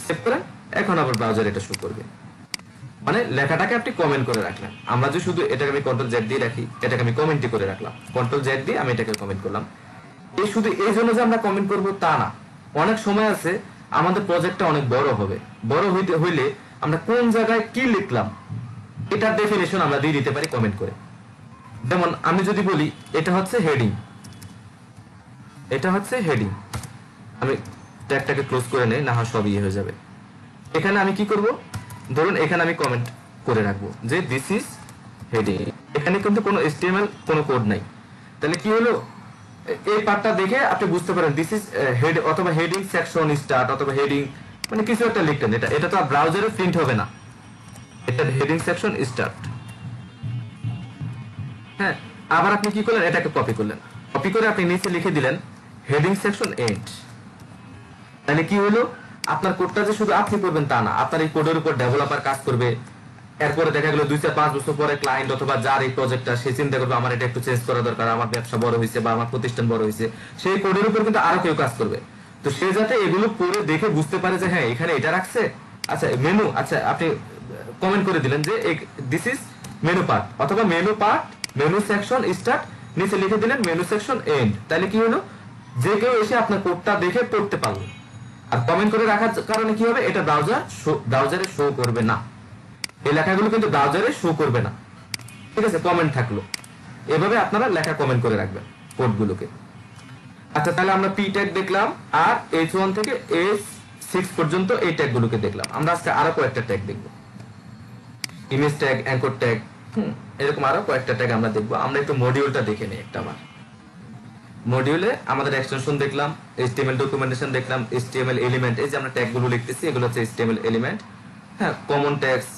সেভ করেন, এখন আবার ব্রাউজার এটা শো করবে। মানে লেখাটাকে আপনি কমেন্ট করে রাখলেন। আমরা যে শুধু এটাকে আমি কন্ট্রোল জেড দিয়ে রাখি, এটাকে আমি কমেন্টই করে রাখলাম, কন্ট্রোল জেড দিয়ে আমি এটাকে কমেন্ট করলাম। এই শুধু এই জন্য যে আমরা কমেন্ট করব তা না, অনেক সময় আছে আমাদের প্রজেক্টটা অনেক বড় হবে, বড় হইলে আমরা কোন জায়গায় কি লিখলাম এটার ডেফিনেশন আমরা দিয়ে দিতে পারি কমেন্ট করে। যেমন আমি যদি বলি এটা হচ্ছে হেডিং, এটা হচ্ছে হেডিং, আমি ট্যাগটাকে ক্লোজ করে নেই, না হয় সব ইয়ে হয়ে যাবে। এখানে আমি কি করব, ধরুন এখানে আমি কমেন্ট করে রাখবো যে দিস ইজ হেডিং। এখানে কিন্তু কোনো HTML কোনো কোড নাই, তাহলে কি হলো এই পার্টটা দেখে আপনি বুঝতে পারেন দিস ইজ হেড অথবা হেডিং সেকশন স্টার্ট অথবা হেডিং মানে কিছু একটা লিখতেন। এটা তো আর ব্রাউজারে প্রিন্ট হবে না, এটা হেডিং সেকশন স্টার্ট। হ্যাঁ, আবার আপনি কি করলেন, এটাকে কপি করলেন, কপি করে আপনি নিচে লিখে দিলেন হেডিং সেকশন এন্ড। তাহলে কি হলো, আপনার কোডটা যে শুধু আপনি করবেন তা না, আপনার এই কোডের উপর ডেভেলপার কাজ করবে। এরপরে দেখা গেল 2-5 বছর পরে ক্লায়েন্ট অথবা যার এই প্রজেক্টটা সে চিন্তা করবে আমার এটা একটু চেঞ্জ করা দরকার, আমার ব্যবসা বড় হয়েছে বা আমার প্রতিষ্ঠান বড় হয়েছে, সেই কোডের উপর কিন্তু আরো কেউ কাজ করবে। তো সে যাতে এগুলো পড়ে দেখে বুঝতে পারে যে হ্যাঁ এখানে এটা রাখছে, আচ্ছা মেনু, আচ্ছা আপনি কমেন্ট করে দিলেন যে দিস ইজ মেনু পার্ট অথবা menu part menu section start, নিচে লিখে দিলেন মেনু সেকশন এন্ড। তাহলে কি হলো, যে কেউ এসে আপনার কোডটা দেখে পড়তে পারলো। আর কমেন্ট করে রাখার কারণে কি হবে, এটা ব্রাউজারে শো করবে না, এই লেখাগুলো কিন্তু ব্রাউজারে শো করবে না। ঠিক আছে, কমেন্ট থাকলো। এভাবে আপনারা লেখা কমেন্ট করে রাখবেন কোডগুলোকে। আচ্ছা, তাহলে আমরা পি ট্যাগ দেখলাম আর H1 থেকে H6 পর্যন্ত এই ট্যাগগুলোকে দেখলাম। আমরা আজকে আরো কয়েকটা ট্যাগ দেখব, ইমেজ ট্যাগ, অ্যাঙ্কর ট্যাগ, এরকম আরো কয়েকটা ট্যাগ আমরা দেখবো। আমরা একটু মডিউলটা দেখে নিই একটা। আমার মডিউলে আমাদের এক্সটেনশন দেখলাম, HTML ডকুমেন্টেশন দেখলাম, HTML এলিমেন্ট, এই যে আমরা ট্যাগগুলো লিখতেছি এগুলো হচ্ছে HTML এলিমেন্ট। হ্যাঁ, কমন ট্যাগস,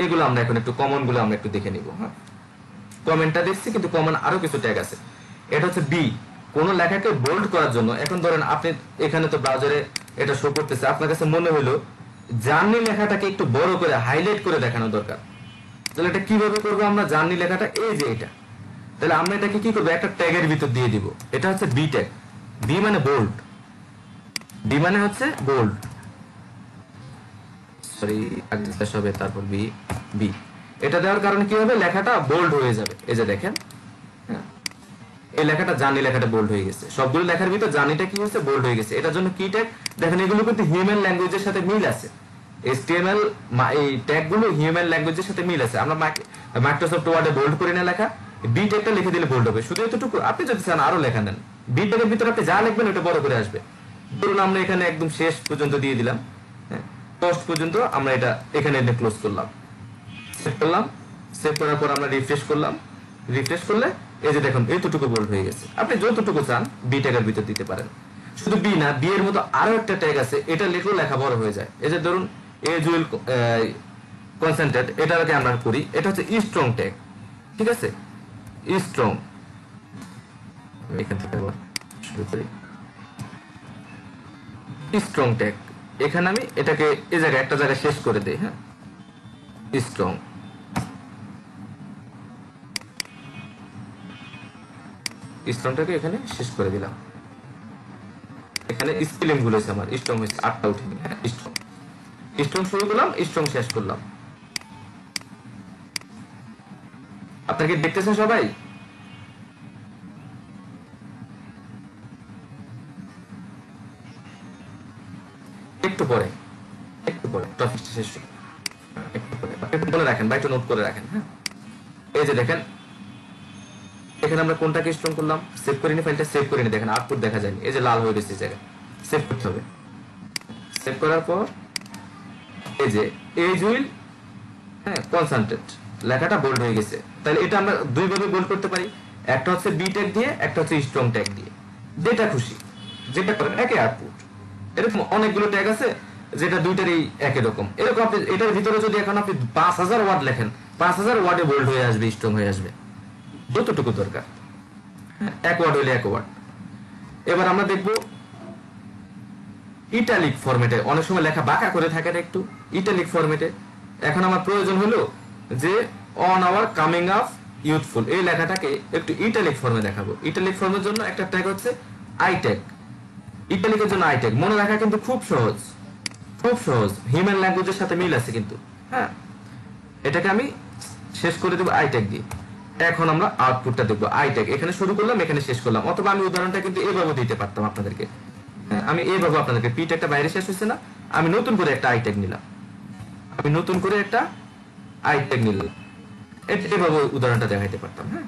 এগুলো আমরা এখন একটু কমন গুলো আমরা একটু দেখে নিব। হ্যাঁ, কমেন্টটা দেখছি কিন্তু কমন আরো কিছু ট্যাগ আছে। এটা হচ্ছে বি, কোন লেখাকে বোল্ড করার জন্য। এখন ধরেন আপনি এখানে তো ব্রাউজারে এটা শো করতেছে, আপনার কাছে মনে হলো জার্নি লেখাটাকে একটু বড় করে হাইলাইট করে দেখানো দরকার। তাহলে এটা কিভাবে করবো আমরা, জার্নি লেখাটা এই যে এটা, তাহলে আমরা এটাকে কি করবো, একটা ট্যাগের ভিতর দিয়ে দিব। এটা হচ্ছে বি ট্যাগ, বি মানে বোল্ড, বি মানে হচ্ছে বোল্ড, সরি শেষ হবে তারপর বি, বি এটা দেওয়ার কারণে কি হবে, লেখাটা বোল্ড হয়ে যাবে। এই যে দেখেন, এই লেখাটা জার্নি লেখাটা বোল্ড হয়ে গেছে, সবগুলো লেখার ভিতর জার্নিটা কি হয়েছে, বোল্ড হয়ে গেছে। এটার জন্য কি ট্যাগ দেখেন, এগুলো কিন্তু হিউম্যান ল্যাঙ্গুয়েজের সাথে মিল আছে। HTML এই ট্যাগগুলো হিউম্যান ল্যাঙ্গুয়েজের সাথে মিল আছে। আমরা মাইক্রোসফট ওয়ার্ডে বোল্ড করে না লেখা, বি ট্যাগটা লিখে দিলে বোল্ড হবে। শুধু এতটুকু, আপনি যদি চান আরো লেখা নেন, বি ট্যাগের ভিতরে আপনি যা লিখবেন ওটা বড় করে আসবে। ধরুন আমরা এখানে একদম শেষ পর্যন্ত দিয়ে দিলাম, পোস্ট পর্যন্ত আমরা এটা এখানে এনে ক্লোজ করলাম, সেভ করলাম। সেভ করার পর আমরা রিফ্রেশ করলাম, রিফ্রেশ করলে এই যে দেখুন এতটুকু বোল্ড হয়ে গেছে। আপনি যতটুকু চান বি ট্যাগের ভিতর দিতে পারেন। শুধু বি না, বি এর মতো আরো একটা ট্যাগ আছে, এটা লিখলেও লেখা বড় হয়ে যায়। এই যে ধরুন এজুয়াল কনসেন্ট্রেট, এটাকে আমরা করি, এটা হচ্ছে স্ট্রং ট্যাগ। ঠিক আছে, স্ট্রং, এখান থেকে শুরু করি, স্ট্রং ট্যাগ। এখানে আমি এটাকে এই জায়গায় একটা জায়গায় শেষ করে দেই। হ্যাঁ, স্ট্রং, স্ট্রংটাকে এখানে শেষ করে দিলাম। এখানে স্পেলিং গুলো আছে আমার, স্ট্রং হয়েছে 8টা উঠেনি। হ্যাঁ, স্ট্রং, স্ট্রং শুরু করলাম, স্ট্রং শেষ করলাম। আপনাকে দেখতেছেন সবাই? একটু পরে, একটু পরে টপিকটা শেষ, একটু পরে একটু বলে রাখেন বা একটু নোট করে রাখেন। হ্যাঁ, এই যে দেখেন এখানে আমরা কোনটাকে স্ট্রং করলাম, সেভ করে নি, ফাইলটা সেভ করে নি, দেখেন আউটপুট দেখা যায়নি, এই যে লাল হয়ে গেছে জায়গায়, সেভ করতে হবে। সেভ করার পর এই যে এজ উইল, হ্যাঁ কনসেন্ট্রেট, লেখাটা বোল্ড হয়ে গেছে। তাহলে এটা আমরা দুই ভাবে বোল্ড করতে পারি, একটা হচ্ছে বি ট্যাগ দিয়ে, একটা হচ্ছে স্ট্রং ট্যাগ দিয়ে, যেটা খুশি যেটা করেন, একই আউটপুট। এরকম অনেকগুলো ট্যাগ আছে যেটা দুইটারই একই রকম। এরকম আপনি এটার ভিতরে যদি এখন আপনি 5000 ওয়ার্ড লেখেন, 5000 ওয়ার্ডে বোল্ড হয়ে আসবে, স্ট্রং হয়ে আসবে, যতটুকু দরকার। এক ওয়ার্ড হইলে এক ওয়ার্ড। এবার আমরা দেখব ইটালিক ফরম্যাটে, অনেক সময় লেখা বাঁকা করে থাকে না একটু, ইটালিক ফরম্যাটে। এখন আমার প্রয়োজন হলো যে on our coming up youthful, এই লেখাটাকে একটু ইটালিক ফর্মে দেখাবো। ইটালিক ফর্মের জন্য একটা ট্যাগ হচ্ছে আই ট্যাগ, ইটালিকের জন্য আই ট্যাগ। মনে রাখা কিন্তু খুব সহজ, খুব সহজ, হিউম্যান ল্যাঙ্গুয়েজের সাথে মিল আছে কিন্তু। হ্যাঁ, এটাকে আমি শেষ করে দেবো আই ট্যাগ দিয়ে। এখন আমরা আউটপুটটা দেখবো, আই ট্যাগ এখানে শুরু করলাম, এখানে শেষ করলাম। অথবা আমি উদাহরণটা কিন্তু এইভাবে দিতে পারতাম আপনাদেরকে। হ্যাঁ, আমি এইভাবে আপনাদেরকে পি ট্যাগটা বাইরে শেষ হচ্ছে না, আমি নতুন করে একটা আই ট্যাগ নিলাম, আমি নতুন করে একটা আই ট্যাগ নিলাম, এভাবে উদাহরণটা দেখাইতে পারতাম। হ্যাঁ,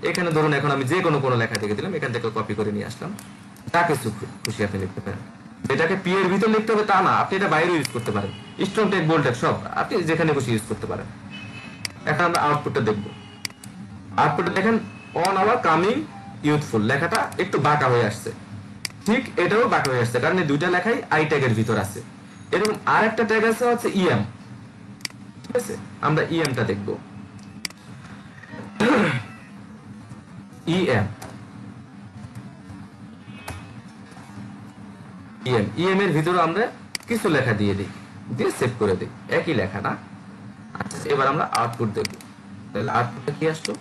এখানে ধরুন এখন আমি যে কোনো লেখা থেকে দিলাম, এখান থেকে কপি করে নিয়ে আসলাম, যা কিছু খুশি আপনি লিখতে পারেন। এটাকে পি এর ভিতর লিখতে হবে তা না, আপনি এটা বাইরেও ইউজ করতে পারেন, স্ট্রং ট্যাগ বোল্ড ট্যাগ সব আপনি যেখানে খুশি ইউজ করতে পারেন। এখন আমরা আউটপুটটা দেখব। আউটপুটে দেখেন অন আওয়ার কামিং ইউথফুল লেখাটা একটু বাঁকা হয়ে আসছে, ঠিক এটাও বাঁকা হয়ে আসছে, কারণ এই দুইটা লেখাই আই ট্যাগের ভিতর আছে। এরকম আর একটা ট্যাগ আছে হচ্ছে ইএম, ঠিক আছে, আমরা ইএমটা দেখব। ইএম এর ভিতরে আমরা কিছু লেখা দিয়ে দিই, দিয়ে সেভ করে দিই, একই লেখাটা। আচ্ছা, এবার আমরা আউটপুট দেখব। তাহলে আউটপুটটা কি আসলো?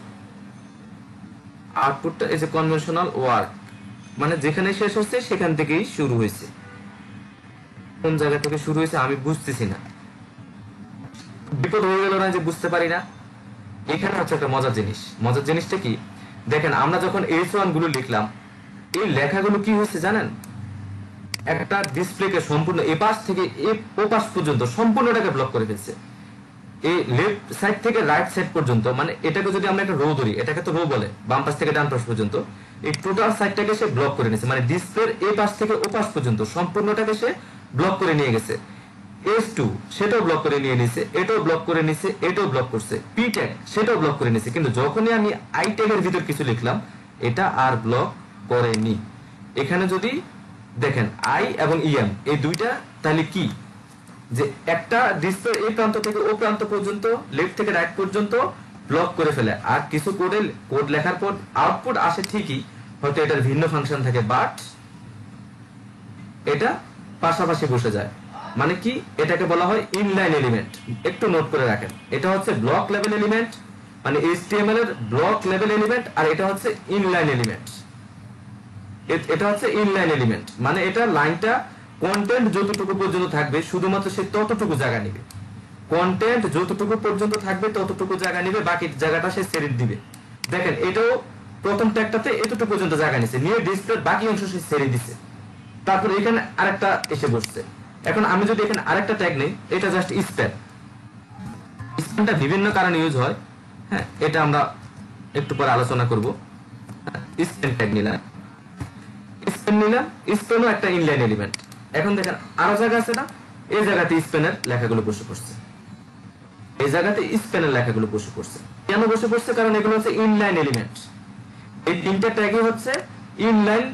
আউটপুটটা এই যে কনভেনশনাল ওয়ার্ক, মানে যেখানে শেষ হচ্ছে সেখান থেকেই শুরু হয়েছে। কোন জায়গা থেকে শুরু হয়েছে আমি বুঝতেছি না, বিপদ হয়ে গেল না যে বুঝতে পারি না। এখানে হচ্ছে একটা মজার জিনিস। মজার জিনিসটা কি দেখেন, আমরা যখন H1 গুলো লিখলাম, এই লেখাগুলো কি হয়েছে জানেন? একটা ডিসপ্লেকে সম্পূর্ণ এ পাশ থেকে ও পাশ পর্যন্ত সম্পূর্ণটাকে ব্লক করে ফেলছে। এই লেফট সাইড থেকে রাইট সাইড পর্যন্ত, মানে এটাকে যদি আমরা একটা রো ধরি, এটাকে তো রো বলে, বাম পাশ থেকে ডান পাশ পর্যন্ত এই টোটাল সাইডটাকে সে ব্লক করে নিয়েছে। মানে ডিসপ্লের এ পাশ থেকে ও পাশ পর্যন্ত সম্পূর্ণটাকে সে ব্লক করে নিয়ে গেছে। S2 সেটাও ব্লক করে নিয়ে নিছে, এটাও ব্লক করে নিছে, এটাও ব্লক করছে। P ট্যাগ সেটাও ব্লক করে নিছে, কিন্তু যখনই আমি I ট্যাগের ভিতর কিছু লিখলাম, এটা আর ব্লক করেনি। এখানে যদি দেখেন I এবং EM এই দুইটা, তাহলে কি যে একটা ডিসপ্লে এই প্রান্ত থেকে ও প্রান্ত পর্যন্ত, লেফট থেকে রাইট পর্যন্ত ব্লক করে ফেলে। আর কিছু কোড লেখার পর আউটপুট আসে ঠিকই, হয়তো এটার ভিন্ন ফাংশন থাকে, বাট এটা পাশাপাশি বসে যায়। মানে কি, এটাকে বলা হয় ইনলাইন এলিমেন্ট। একটু নোট করে রাখেন, এটা হচ্ছে ব্লক লেভেল এলিমেন্ট, মানে HTML এর ব্লক লেভেল এলিমেন্ট, আর এটা হচ্ছে ইনলাইন এলিমেন্ট। এটা হচ্ছে ইনলাইন এলিমেন্ট, মানে এটা লাইনটা কন্টেন্ট যতটুকু পর্যন্ত থাকবে শুধুমাত্র সে ততটুকু জায়গা নিবে। কন্টেন্ট যতটুকু পর্যন্ত থাকবে ততটুকু জায়গা নিবে, বাকি জায়গাটা সে ছেড়ে দিবে। দেখেন এটাও প্রথম ট্যাগটাতে এতটুকু পর্যন্ত জায়গা নিছে, নিয়ে ডিসপ্লের বাকি অংশ সে ছেড়ে দিছে। তারপর এখানে আরেকটা এসে বসছে। এখন আমি যদি এখানে আরেকটা ট্যাগ নেই, এটা জাস্ট স্প্যান। স্প্যানটা বিভিন্ন কারণে ইউজ হয়, হ্যাঁ, এটা আমরা একটু পরে আলোচনা করব। স্প্যান ট্যাগ নিলাম, স্প্যানও একটা ইনলাইন এলিমেন্ট। এখন দেখেন আরো জায়গা আছে না, এই জায়গাতে স্প্যানের লেখাগুলো বসে পড়ছে, এই জায়গাতে স্প্যানের লেখাগুলো বসে পড়ছে। কেন বসে পড়ছে? কারণ এগুলো হচ্ছে ইনলাইন এলিমেন্ট। এই তিনটা ট্যাগই হচ্ছে inline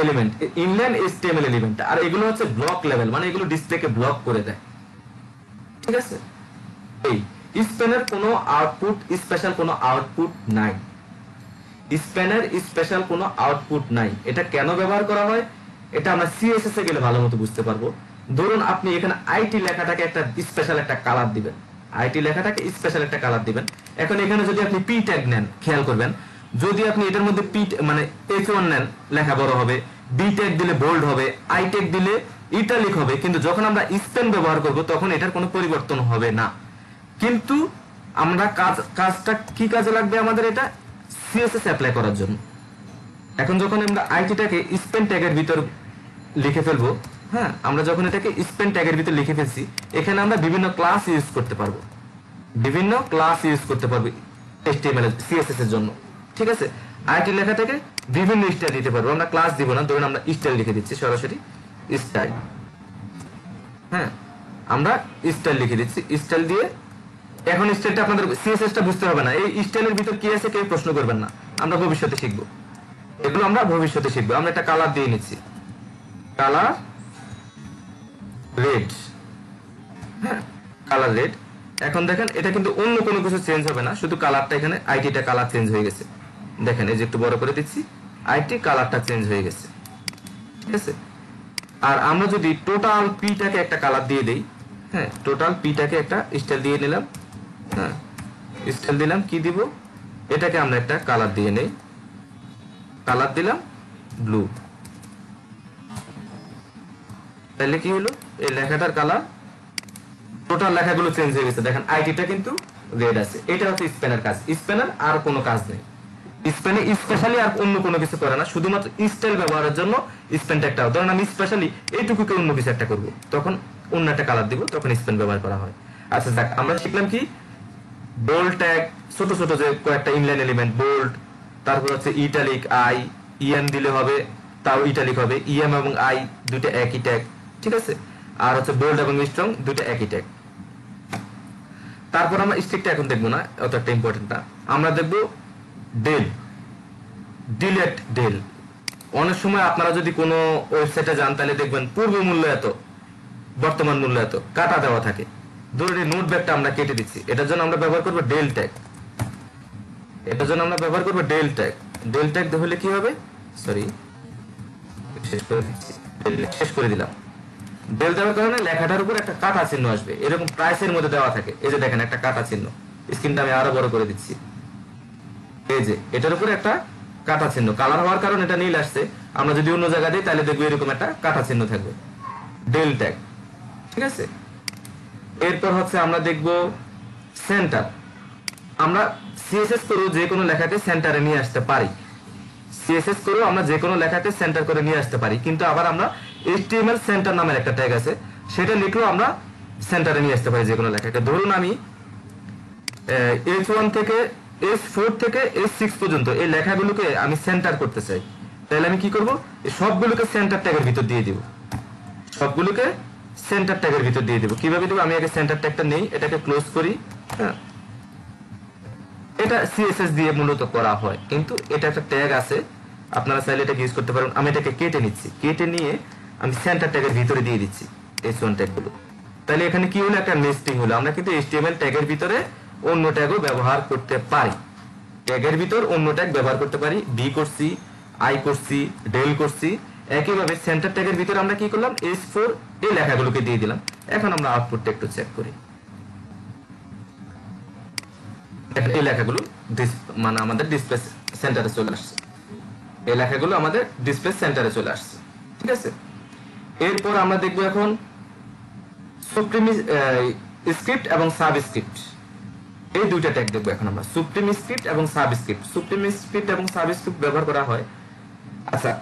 element, inline HTML element, আর এগুলো হচ্ছে ব্লক লেভেল, মানে এগুলো ডিসপ্লেকে ব্লক করে দেয়। ঠিক আছে, এই স্প্যানের কোনো আউটপুট, স্পেশাল কোনো আউটপুট নাই। স্প্যানের স্পেশাল কোনো আউটপুট নাই। এটা কেন ব্যবহার করা হয় এটা আমরা CSS এ গেলে ভালো মতো বুঝতে পারবো। ধরুন আপনি এখানে আইটি লেখাটাকে একটা স্পেশাল একটা কালার দিবেন, আইটি লেখাটাকে স্পেশাল একটা কালার দিবেন। এখন এখানে যদি আপনি পি ট্যাগ নেন, খেয়াল করবেন, যদি আপনি এটার মধ্যে পি মানে H1 নেন, লেখা বড় হবে, বি ট্যাগ দিলে বোল্ড হবে, আই ট্যাগ দিলে ইটালিক হবে, কিন্তু যখন আমরা স্পেন ব্যবহার করব তখন এটার কোনো পরিবর্তন হবে না। কিন্তু আমরা কাজটা কি কাজে লাগবে আমাদের? এটা CSS অ্যাপ্লাই করার জন্য। এখন যখন আমরা আইটিটাকে স্পেন ট্যাগের ভিতর লিখে ফেলবো, হ্যাঁ, আমরা যখন এটাকে স্পেন ট্যাগের ভিতর লিখে ফেলছি, এখানে আমরা বিভিন্ন ক্লাস ইউজ করতে পারবো, বিভিন্ন ক্লাস ইউজ করতে পারবো HTML এর CSS এর জন্য। ঠিক আছে, আইটি লেখাটাকে বিভিন্ন স্টাইল দিতে পারবো, আমরা ক্লাস দিব না। ধরুন আমরা স্টাইল লিখে দিচ্ছি, সরাসরি স্টাইল, হ্যাঁ, আমরা স্টাইল লিখে দিচ্ছি। স্টাইল দিয়ে এখন স্টাইলটা আপনাদের CSS টা বুঝতে হবে না, এই স্টাইলের ভিতর কি আছে কেউ প্রশ্ন করবেন না, আমরা ভবিষ্যতে শিখবো এগুলো, আমরা ভবিষ্যতে শিখবো। আমরা একটা কালার দিয়ে নিচ্ছি, কালার রেড, হ্যাঁ, কালার রেড। এখন দেখেন এটা কিন্তু অন্য কোনো কিছু চেঞ্জ হবে না, শুধু কালারটা, এখানে আইটিটা কালার চেঞ্জ হয়ে গেছে। দেখেন এই যে একটু বড় করে দিচ্ছি, আইটি কালারটা চেঞ্জ হয়ে গেছে। ঠিক আছে, আর আমরা যদি টোটাল পিটাকে একটা কালার দিয়ে দেই, হ্যাঁ, টোটাল পিটাকে একটা স্টাইল দিয়ে নিলাম, হ্যাঁ, স্টাইল দিলাম, কি দিব, এটাকে আমরা একটা কালার দিয়ে নেই, কালার দিলাম ব্লু। তাহলে কি হলো, এই লেখাটার কালার, টোটাল লেখাগুলো চেঞ্জ হয়ে গেছে। দেখেন আইটিটা কিন্তু রেড আছে। এটা হচ্ছে স্প্যানের কাজ। স্প্যানের আর কোনো কাজ নেই, স্প্যানে স্পেশালি আর অন্য কোনো কিছু করে না, শুধুমাত্র স্টাইল ব্যবহারের জন্য স্প্যান ট্যাগটা। ধরেন আমি স্পেশালি এইটুকুকে অন্য কিছু একটা করবো, তখন অন্য একটা কালার দিব, তখন স্প্যান ব্যবহার করা হয়। আচ্ছা যাক, আমরা শিখলাম কি বোল্ড ট্যাগ, ছোট ছোট যে কয়েকটা ইনলাইন এলিমেন্ট বোল্ড, তারপর হচ্ছে ইটালিক আই, ইএম দিলে হবে তাও ইটালিক হবে, ইএম এবং আই দুইটা একই ট্যাগ, ঠিক আছে। আর হচ্ছে বোল্ড এবং স্ট্রং দুইটা একই ট্যাগ। তারপর আমরা স্ট্রিক্ট এখন দেখবো না, অত একটা ইম্পর্টেন্ট না। আমরা দেখবো ডেল, ডিলেট ডেল। অনেক সময় আপনারা যদি কোনো ওয়েবসাইটে যান তাহলে দেখবেন পূর্ব মূল্য এত, বর্তমান মূল্য এত কাটা দেওয়া থাকে। ধরুন এই নোট ব্যাগটা আমরা কেটে দিচ্ছি, এটার জন্য আমরা ব্যবহার করবো ডেল ট্যাগ। এটার জন্য আমরা ব্যবহার করবো ডেল ট্যাগ। ডেল ট্যাগ হলে কি হবে, সরি শেষ করে দিলাম। ডেল দেওয়ার কারণে লেখাটার উপর একটা কাটা চিহ্ন আসবে, এরকম প্রাইসের মধ্যে দেওয়া থাকে। এই যে দেখেন একটা কাটা চিহ্ন, স্ক্রিনটা আমি আরো বড় করে দিচ্ছি। এই যে এটার উপরে একটা কাটা চিহ্ন, কালার হওয়ার কারণে এটা নীল আসছে। আমরা যদি অন্য জায়গা দিই তাহলে দেখবো এরকম একটা কাটা চিহ্ন থাকবে, ডেল ট্যাগ, ঠিক আছে। এরপর হচ্ছে আমরা দেখব সেন্টার। আমরা সিএসএস করেও যে কোনো লেখাকে সেন্টারে নিয়ে আসতে পারি, সিএসএস করেও আমরা যে কোনো লেখাকে সেন্টার করে নিয়ে আসতে পারি। কিন্তু আবার আমরা এইচটিএমএল সেন্টার নামের একটা ট্যাগ আছে, সেটা লিখলেও আমরা সেন্টারে নিয়ে আসতে পারি যে কোনো লেখাকে। ধরুন আমি H1 থেকে H4 থেকে H6 পর্যন্ত এই লেখাগুলোকে আমি সেন্টার করতে চাই, তাহলে আমি কি করব, এই সবগুলোকে সেন্টার ট্যাগের ভিতর দিয়ে দিব, সবগুলোকে সেন্টার ট্যাগের ভিতর দিয়ে দেব। কিভাবে দেব, আমি আগে সেন্টার ট্যাগটা নেই, এটাকে ক্লোজ করি। হ্যাঁ, এটা সিএসএস দিয়ে মূলত করা হয়, কিন্তু এটা একটা ট্যাগ আছে, আপনারা চাইলে এটাকে ইউজ করতে পারেন। আমি এটাকে কেটে নিচ্ছি, কেটে নিয়ে আমি সেন্টার ট্যাগের ভিতরে দিয়ে দিচ্ছি H1 ট্যাগগুলো। তাহলে এখানে কি হলো, একটা নেস্টিং হলো। আমরা কিন্তু HTML ট্যাগের ভিতরে অন্য ট্যাগও ব্যবহার করতে পারি, ট্যাগের ভিতর অন্য ট্যাগ ব্যবহার করতে পারি। বি করছি, আই করছি, ডেল করছি। একইভাবে সেন্টার ট্যাগের ভিতরে আমরা কি করলাম, H4 এই লেখাগুলোকে দিয়ে দিলাম। এখন আমরা আউটপুটটা একটু চেক করি। এই লেখাগুলো মানে আমাদের ডিসপ্লে সেন্টারে চলে আসছে, এই লেখাগুলো আমাদের ডিসপ্লে সেন্টারে চলে আসছে, ঠিক আছে। এরপর আমরা দেখব এখন সুপ্রিম স্ক্রিপ্ট এবং সাবস্ক্রিপ্ট, এই দুইটা ট্যাগ দেখবো এখন আমরা, সুপ্রিম স্ক্রিপ্ট এবং সাবস্ক্রিপ্ট। সুপ্রিম স্ক্রিপ্ট এবং সাবস্ক্রিপ্ট ব্যবহার করা হয়। আচ্ছা,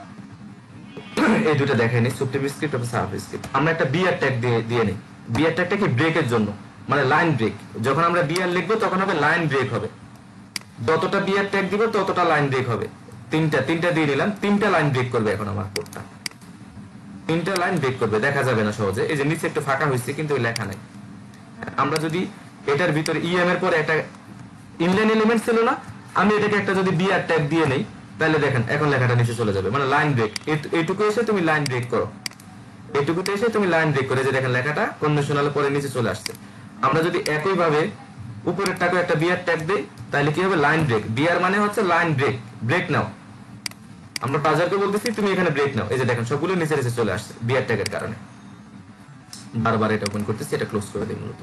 এই দুটো দেখেনি, সুপ্রিম স্ক্রিপ্ট এবং সাবস্ক্রিপ্ট। আমরা একটা বিআর ট্যাগ দিয়ে নিই। বিআর ট্যাগটা কি, ব্রেকের জন্য, মানে লাইন ব্রেক। যখন আমরা বিআর লিখবো তখন হবে লাইন ব্রেক হবে, যতটা বিআর ট্যাগ দিব ততটা লাইন ব্রেক হবে। তিনটা দিয়ে নিলাম, তিনটা লাইন ব্রেক করবে এখন আমার কোডটা, তিনটা লাইন ব্রেক করবে, দেখা যাবে না সহজে। এই যে নিচে একটু ফাঁকা হয়েছে কিন্তু লেখা নাই। আমরা যদি এটার ভিতরে ইএম এর পরে একটা ইনলাইন এলিমেন্ট ছিল না, আমি এটাকে একটা যদি বিআর ট্যাগ দিয়ে নেই, তাহলে দেখেন এখন লেখাটা নিচে চলে যাবে, মানে লাইন ব্রেক। এইটুকু এসে তুমি লাইন ব্রেক করো, এইটুকুতে এসে তুমি লাইন ব্রেক করে, যে দেখেন লেখাটা কন্ডিশনালের পরে নিচে চলে আসছে। আমরা যদি একই ভাবে উপরেরটাকে একটা বিআর ট্যাগ দেই, তাহলে কি হবে, লাইন ব্রেক। বিআর মানে হচ্ছে লাইন ব্রেক, ব্রেক নাও। আমরা ব্রাউজারকে বলতেছি তুমি এখানে ব্রেক নাও, এই যে দেখেন সবগুলো নিচে নিচে চলে আসছে বিআর ট্যাগের কারণে। বারবার এটা ওপেন করতেছি, এটা ক্লোজ করে দিই মূলত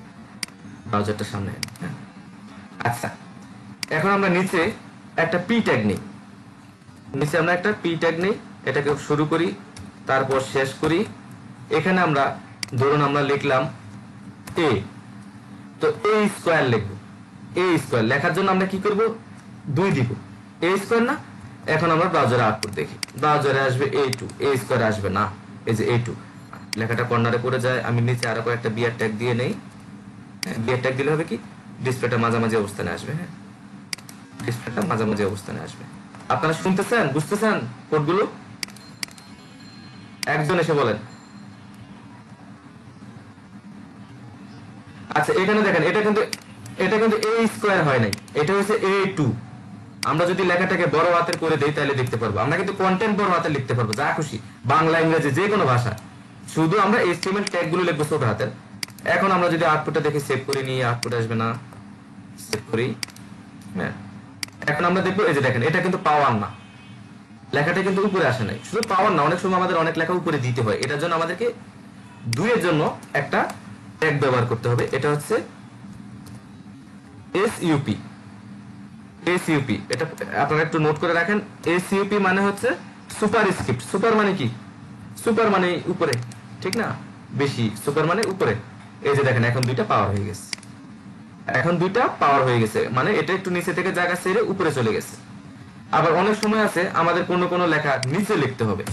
ব্রাউজারটা সামনে। আচ্ছা, এখন আমরা নিচে একটা পি ট্যাগ নেই, নিচে আমরা একটা পি ট্যাগ নেই, এটাকে শুরু করি তারপর শেষ করি। এখানে আমরা ধরুন আমরা লিখলাম এ, তো এ স্কোয়ার লিখবো। এ স্কোয়ার লেখার জন্য আমরা কি করব, 2 দিব, এ স্কোয়ার না। এখন আমরা ব্রাউজারে আউটপুট দেখি, ব্রাউজারে আসবে A2, এ স্কোয়ার আসবে না, এই যে A2 লেখাটা কর্নারে পড়ে যায়। আমি নিচে আরো কয়েকটা বিআর ট্যাগ দিয়ে নেই। বিআর ট্যাগ দিলে হবে কি, ডিসপ্লেটা মাঝামাঝি অবস্থানে আসবে। হ্যাঁ, ডিসপ্লেটা মাঝামাঝি অবস্থানে আসবে। আপনারা শুনতেছেন, বুঝতেছেন কোডগুলো? একজন এসে বলেন। আচ্ছা, এখানে দেখেন এটা কিন্তু এ স্কোয়ার হয় নাই, এটা হচ্ছে A2। আমরা যদি লেখাটাকে বড় হাতের করে দেই তাহলে দেখতে পারবো। আমরা কিন্তু কন্টেন্ট বড় হাতে লিখতে পারবো, যা খুশি, বাংলা ইংরেজি যে কোনো ভাষা। শুধু আমরা HTML ট্যাগ গুলো লিখবো ছোট হাতের। এখন আমরা যদি আউটপুটটা দেখি, সেভ করে নিয়ে, আউটপুট আসবে না, সেভ করি। হ্যাঁ, এখন আমরা দেখবো, এই যে দেখেন এটা কিন্তু পাওয়ার না, লেখাটা কিন্তু উপরে আসে নাই। শুধু পাওয়ার না, অনেক সময় আমাদের অনেক লেখা উপরে দিতে হয়, এটার জন্য আমাদেরকে 2 এর জন্য একটা ট্যাগ ব্যবহার করতে হবে। এটা হচ্ছে SUP। SUP এটা আপনারা একটু নোট করে রাখেন। SUP মানে হচ্ছে সুপার স্ক্রিপ্ট। সুপার মানে কি, সুপার মানে উপরে, ঠিক না, বেশি, সুপার মানে উপরে। এই যে দেখেন এখন 2টা পাওয়ার হয়ে গেছে, এখন 2টা পাওয়ার হয়ে গেছে, মানে এটা একটু নিচে থেকে জায়গা ছেড়ে উপরে চলে গেছে। আবার অনেক সময় আছে আমাদের কোনো লেখা নিচে লিখতে হবে,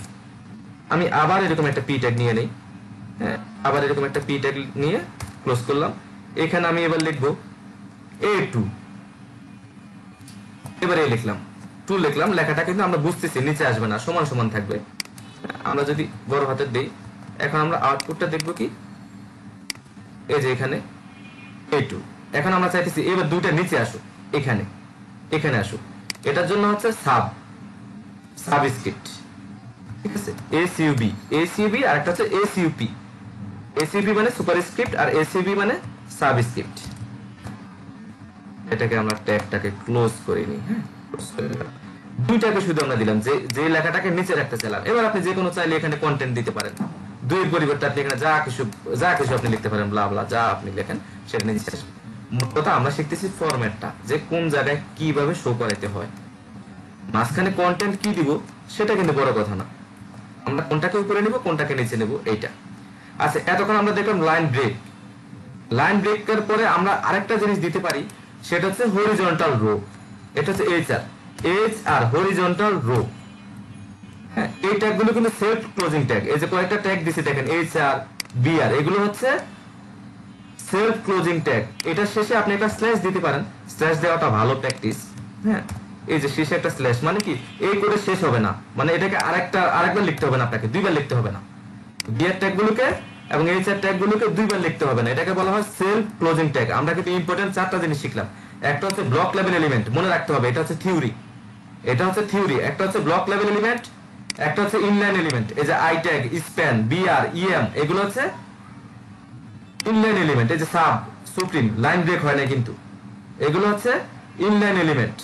আমি আবার এরকম একটা পি ট্যাগ নিয়ে নেই। হ্যাঁ, আবার এরকম একটা পি ট্যাগ নিয়ে ক্লোজ করলাম। এখানে আমি এবার লিখবো A2, এবার এই লিখলাম 2 লিখলাম, লেখাটা কিন্তু আমরা বুঝতেছি নিচে আসবে না, সমান সমান থাকবে। আমরা যদি বড় হাতের দেই, এখন আমরা আউটপুটটা দেখব কি, এই যে এখানে A2। এখন আমরা চাইতেছি এবার দুইটা নিচে আসুক, এখানে এখানে আসুক, এটার জন্য হচ্ছে সাবস্ক্রিপ্ট, ঠিক আছে, ACUB আর একটা হচ্ছে ACUP। ACUP মানে সুপারস্ক্রিপ্ট আর ACUB মানে সাবস্ক্রিপ্ট। এটাকে আমরা ট্যাগটাকে ক্লোজ করে নিই, হ্যাঁ, ক্লোজ করে দিলাম। দুইটাকে শুধু আমরা দিলাম, যে লেখাটাকে নিচে রাখতে চাইলাম। এবার আপনি যে কোনো চাইলে এখানে কন্টেন্ট দিতে পারেন, দুইয়ের পরিবর্তে আপনি এখানে যা কিছু আপনি লিখতে পারেন, ব্লা ব্লা যা আপনি লেখেন সেটা নিচে আসবে। মোট কথা আমরা শিখতেছি ফরম্যাটটা, যে কোন জায়গায় কিভাবে শো করাইতে হয়। মাঝখানে কন্টেন্ট কি দিব সেটা কিন্তু বড় কথা না, আমরা কোনটাকে উপরে নিব কোনটাকে নিচে নেব এইটা। আচ্ছা, এতক্ষণ আমরা দেখলাম লাইন ব্রেক। লাইন ব্রেকের পরে আমরা আরেকটা জিনিস দিতে পারি, সেটা হচ্ছে হরিজন্টাল রো। এটা হচ্ছে HR হরিজন্টাল রো। হ্যাঁ, এই ট্যাগগুলো কিন্তু সেলফ ক্লোজিং ট্যাগ। এই যে কয়েকটা ট্যাগ দিছি দেখেন, HR BR, এগুলো হচ্ছে সেলফ ক্লোজিং ট্যাগ। এটা শেষে আপনি একটা স্ল্যাশ দিতে পারেন, স্ল্যাশ দেওয়াটা ভালো প্র্যাকটিস। হ্যাঁ, এই যে শেষে একটা স্ল্যাশ মানে কি, এই করে শেষ হবে না, মানে এটাকে আরেকবার লিখতে হবে না, আপনাকে দুইবার লিখতে হবে না। BR ট্যাগগুলোকে এবং HR ট্যাগগুলোকে দুইবার লিখতে হবে না, এটাকে বলা হয় সেলফ ক্লোজিং ট্যাগ। আমরা কিন্তু ইম্পর্টেন্ট 4টা জিনিস শিখলাম। একটা হচ্ছে ব্লক লেভেল এলিমেন্ট, মনে রাখতে হবে, এটা হচ্ছে থিওরি, একটা হচ্ছে ব্লক লেভেল এলিমেন্ট, একটা হচ্ছে ইনলাইন এলিমেন্ট। এই যে I tag, span, BR, EM, এগুলো হচ্ছে ইনলাইন এলিমেন্ট। এই যে সাব, সুপ্রিম, লাইন ব্রেক হয় না কিন্তু, এগুলো হচ্ছে ইনলাইন এলিমেন্ট।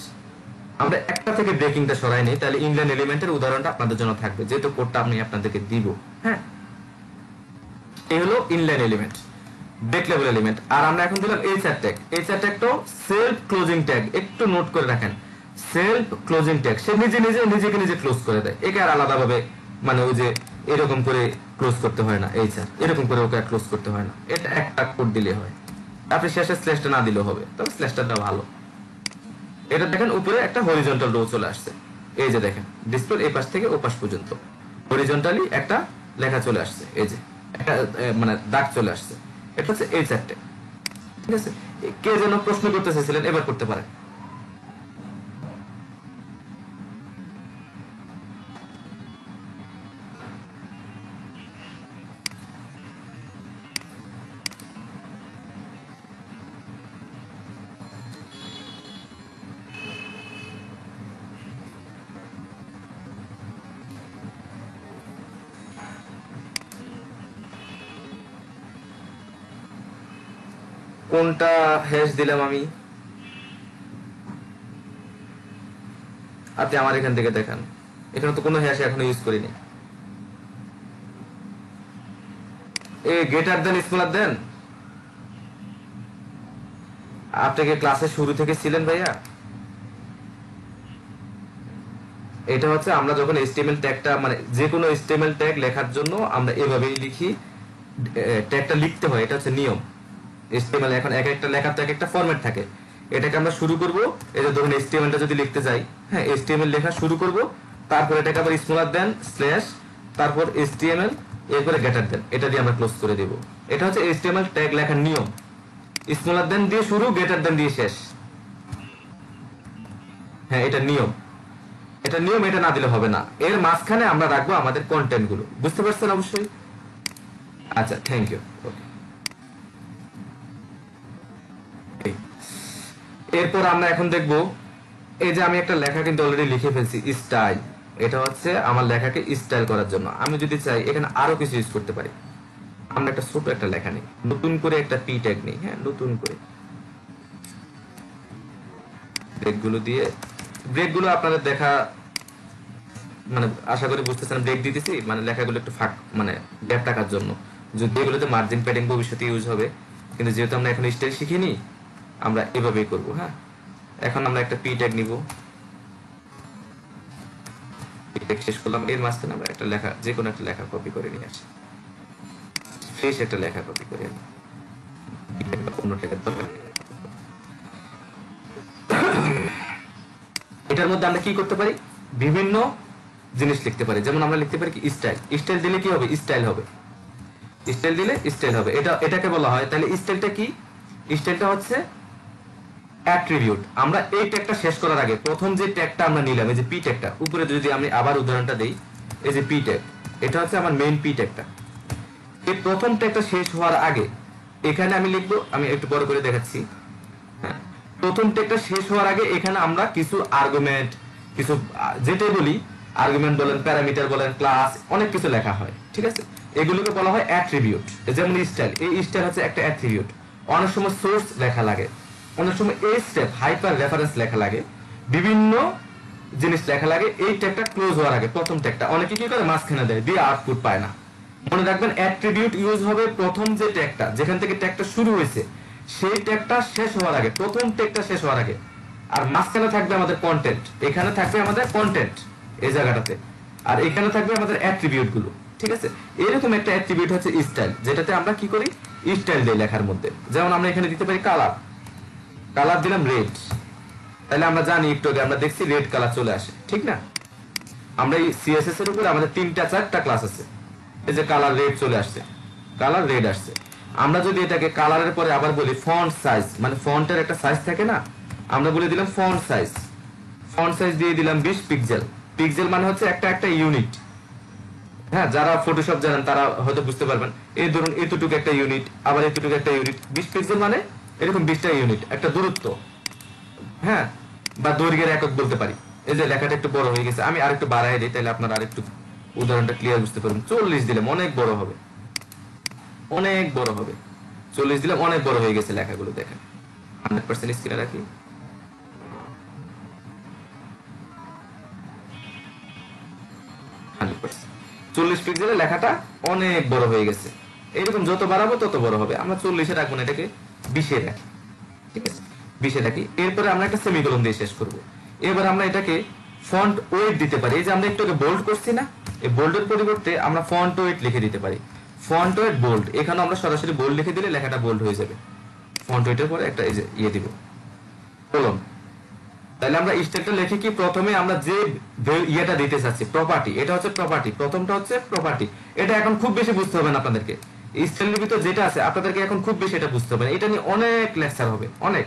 আমরা একটা থেকে ব্রেকিংটা সরাই নিই, তাহলে ইনলাইন এলিমেন্টের উদাহরণটা আপনাদের জন্য থাকবে, যেহেতু কোডটা আমি আপনাদেরকে দিব। হ্যাঁ, এই হলো inline element, break level element. আর আমরা এখন দিলাম HR ট্যাগ। HR ট্যাগটাও সেলফ ক্লোজিং ট্যাগ, একটু নোট করে রাখেন, সেলফ ক্লোজিং ট্যাগ। সে নিজে ক্লোজ করে দেয়, একে আর আলাদাভাবে মানে ওই যে এরকম করে ক্লোজ করতে হয় না, HR এরকম করে ওকে ক্লোজ করতে হয় না, এটা একটা কোড দিলে হয়। আপনি শেষে স্ল্যাশটা না দিলেও হবে, তবে স্ল্যাশটা ভালো। এটা দেখেন উপরে একটা হরিজন্টাল রো চলে আসছে, এই যে দেখেন ডিসপ্লে এই পাশ থেকে ও পাশ পর্যন্ত হরিজন্টালি একটা লেখা চলে আসছে, এই যে একটা মানে দাগ চলে আসছে। এটা হচ্ছে HR ট্যাগ, ঠিক আছে। কে যেন প্রশ্ন করতে চাইছিলেন, এবার করতে পারেন। কোনটা হ্যাশ দিলাম আমি, আপনি আমার এখান থেকে দেখান। এখানে তো কোনো হ্যাশ এখনো ইউজ করিনি। এ গ্রেটার দেন স্মলার দেন, আপনাকে ক্লাসে শুরু থেকে ছিলেন ভাইয়া। এটা হচ্ছে আমরা যখন HTML ট্যাগটা মানে যে কোনো HTML ট্যাগ লেখার জন্য আমরা এভাবেই লিখি, ট্যাগটা লিখতে হয়, এটা হচ্ছে নিয়ম। HTML এখন এক একটা লেখার তো এক একটা ফরম্যাট থাকে। এটাকে আমরা শুরু করব, এই যে ধরুন HTML টা যদি লিখতে যাই, হ্যাঁ, HTML লেখা শুরু করব, তারপর এটাকে আবার স্মলার দেন স্ল্যাশ, তারপর HTML, এরপরে গ্রেটার দেন, এটা দিয়ে আমরা ক্লোজ করে দেব। এটা হচ্ছে HTML ট্যাগ লেখার নিয়ম, স্মলার দেন দিয়ে শুরু, গ্রেটার দেন দিয়ে শেষ। হ্যাঁ, এটা নিয়ম, এটা না দিলে হবে না। এর মাঝখানে আমরা রাখবো আমাদের কন্টেন্ট গুলো, বুঝতে পারছেন অবশ্যই। আচ্ছা, থ্যাংক ইউ। এরপর আমরা এখন দেখব, এই যে আমি একটা লেখা কিন্তু অলরেডি লিখে ফেলছি, স্টাইল। এটা হচ্ছে আমার লেখাকে স্টাইল করার জন্য। আমি যদি চাই এখানে আরো কিছু ইউজ করতে পারি। আমরা একটা ছোট একটা লেখা নিই, নতুন করে একটা পি ট্যাগ নিই, হ্যাঁ, নতুন করে ব্রেকগুলো দিয়ে, ব্রেকগুলো আপনাদের দেখা মানে আশা করি বুঝতেছেন, ব্রেক দিতেছি মানে লেখাগুলো একটু ফাঁক মানে গ্যাপ রাখার জন্য, যদি এগুলোতে মার্জিন প্যাডিং ভবিষ্যতে ইউজ হবে, কিন্তু যেহেতু আমরা এখন স্টাইল শিখিনি, আমরা এভাবেই করব। হ্যাঁ, এখন আমরা একটা পি ট্যাগ নিব, শেষ করলাম। এর মাঝখানে আমরা একটা লেখা, যে কোনো একটা লেখা কপি করে নিয়ে আসি, ফ্রেশ একটা লেখা কপি করে আনি, অন্য লেখার দরকার নেই। এটার মধ্যে আমরা কি করতে পারি, বিভিন্ন জিনিস লিখতে পারি। যেমন আমরা লিখতে পারি কি স্টাইল, স্টাইল দিলে কি হবে, স্টাইল হবে, স্টাইল দিলে স্টাইল হবে। এটাকে বলা হয়, তাহলে স্টাইলটা কি, স্টাইলটা হচ্ছে অ্যাট্রিবিউট। আমরা এই ট্যাগটা শেষ করার আগে প্রথম যে ট্যাগটা আমরা নিলাম, এই যে পি ট্যাগটা, উপরে যদি আমি আবার উদাহরণটা দেই, এই যে পি ট্যাগ, এটা হচ্ছে আমার মেইন পি ট্যাগটা। এই প্রথম ট্যাগটা শেষ হওয়ার আগে এখানে আমি লিখবো, আমি একটু বড় করে দেখাচ্ছি। হ্যাঁ, প্রথম ট্যাগটা শেষ হওয়ার আগে এখানে আমরা কিছু আর্গুমেন্ট, কিছু যেটাই বলি, আর্গুমেন্ট বলেন, প্যারামিটার বলেন, ক্লাস, অনেক কিছু লেখা হয়, ঠিক আছে? এগুলোকে বলা হয় অ্যাট্রিবিউট। যেমন স্টাইল, এই স্টাইল হচ্ছে একটা অ্যাট্রিবিউট। অনেক সময় সোর্স লেখা লাগে, অনেক সময় এই স্টেপ হাইপার রেফারেন্স লেখা লাগে, বিভিন্ন জিনিস লেখা লাগে এই ট্যাগটা ক্লোজ হওয়ার আগে। প্রথম ট্যাগটা অনেকে কি করে মাঝখানে দেয়, দিয়ে আউটপুট পায় না। মনে রাখবেন, অ্যাট্রিবিউট ইউজ হবে প্রথম যে ট্যাগটা, যেখান থেকে ট্যাগটা শুরু হয়েছে সেই ট্যাগটা শেষ হওয়ার আগে, প্রথম ট্যাগটা শেষ হওয়ার আগে। আর মাঝখানে থাকবে আমাদের কন্টেন্ট, এখানে থাকবে আমাদের কন্টেন্ট এই জায়গাটাতে, আর এখানে থাকবে আমাদের অ্যাট্রিবিউট গুলো, ঠিক আছে? এরকম একটা অ্যাট্রিবিউট হচ্ছে স্টাইল, যেটাতে আমরা কি করি, স্টাইল দেই লেখার মধ্যে। যেমন আমরা এখানে দিতে পারি কালার, কালার দিলাম রেড, তাহলে আমরা জানি একটু আগে আমরা দেখছি রেড কালার চলে আসে, ঠিক না? আমরা এই সিএসএস এর উপরে আমাদের 3-4টা ক্লাস আছে, এই যে কালার রেড চলে আসছে, কালার রেড আসছে। আমরা যদি এটাকে কালারের পরে আবার বলি ফন্ট সাইজ, মানে ফন্টের একটা সাইজ থাকে না, আমরা বলে দিলাম ফন্ট সাইজ, ফন্ট সাইজ দিয়ে দিলাম 20 পিক্সেল। পিক্সেল মানে হচ্ছে একটা একটা ইউনিট। হ্যাঁ, যারা ফটোশপ জানেন তারা হয়তো বুঝতে পারবেন। এই ধরুন এতটুকু একটা ইউনিট, আবার এতটুকু একটা ইউনিট, 20 পিক্সেল মানে এরকম 20টা ইউনিট, একটা দূরত্ব, হ্যাঁ, বা দৈর্ঘ্যের একক বলতে পারি। এই যে লেখাটা একটু বড় হয়ে গেছে, আমি আরেকটু বাড়াই দিই, তাহলে আপনারা আরেকটু উদাহরণটা ক্লিয়ার বুঝতে পারবেন। 40 দিলাম, অনেক বড় হবে, অনেক বড় হবে। 40 দিলাম, অনেক বড় হয়ে গেছে লেখাগুলো, দেখেন। 100% স্ক্রিনে রাখি। 40 পিক্সেলের লেখাটা অনেক বড় হয়ে গেছে। এইরকম যত বাড়াবো তত বড় হবে। আমরা 40-এ রাখবো না, এটাকে 20-এ রাখি, ঠিক আছে? 20-এ রাখি। এরপরে আমরা একটা সেমিকোলন দিয়ে শেষ করব। এবার আমরা এটাকে ফন্ট ওয়েট দিতে পারি। এই যে আমরা একটু বোল্ড করছি না, এই বোল্ডের পরিবর্তে আমরা ফন্ট ওয়েট লিখে দিতে পারি। ফন্ট ওয়েট বোল্ড, এখানে আমরা সরাসরি বোল্ড লিখে দিলে লেখাটা বোল্ড হয়ে যাবে। ফন্ট ওয়েটের পরে একটা এই যে ইয়ে দিব, কোলন। তাহলে আমরা স্টাইলটা লিখে কি, প্রথমে আমরা যে ইয়েটা দিতে চাচ্ছি, প্রপার্টি, এটা হচ্ছে প্রপার্টি, প্রথমটা হচ্ছে প্রপার্টি। এটা এখন খুব বেশি বুঝতে হবে না আপনাদেরকে, স্টাইলের ভিতর যেটা আছে আপনাদেরকে এখন খুব বেশি এটা বুঝতে হবে না, এটা নিয়ে অনেক লেকচার হবে, অনেক।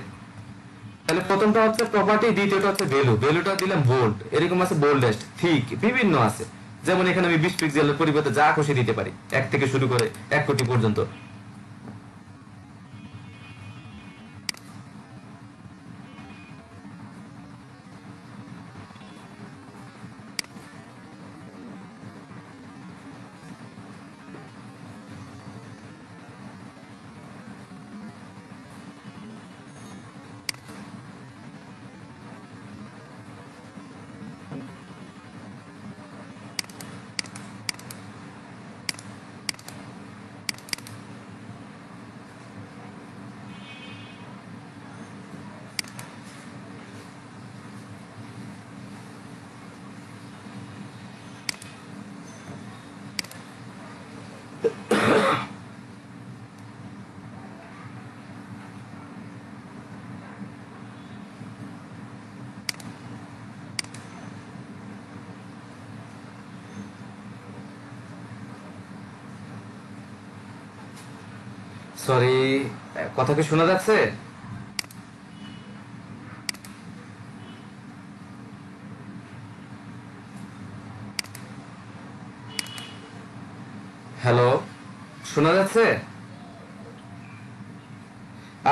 তাহলে প্রথমটা হচ্ছে প্রপার্টি, দ্বিতীয়টা হচ্ছে ভ্যালু, ভ্যালুটা দিলাম বোল্ড, এরকম আছে বোল্ডেস্ট, ঠিক, বিভিন্ন আছে। যেমন এখানে আমি 20 পিক্সেলের পরিবর্তে যা খুশি দিতে পারি, 1 থেকে শুরু করে 1 কোটি পর্যন্ত। সরি, কথা কি শোনা যাচ্ছে? হ্যালো, শোনা যাচ্ছে?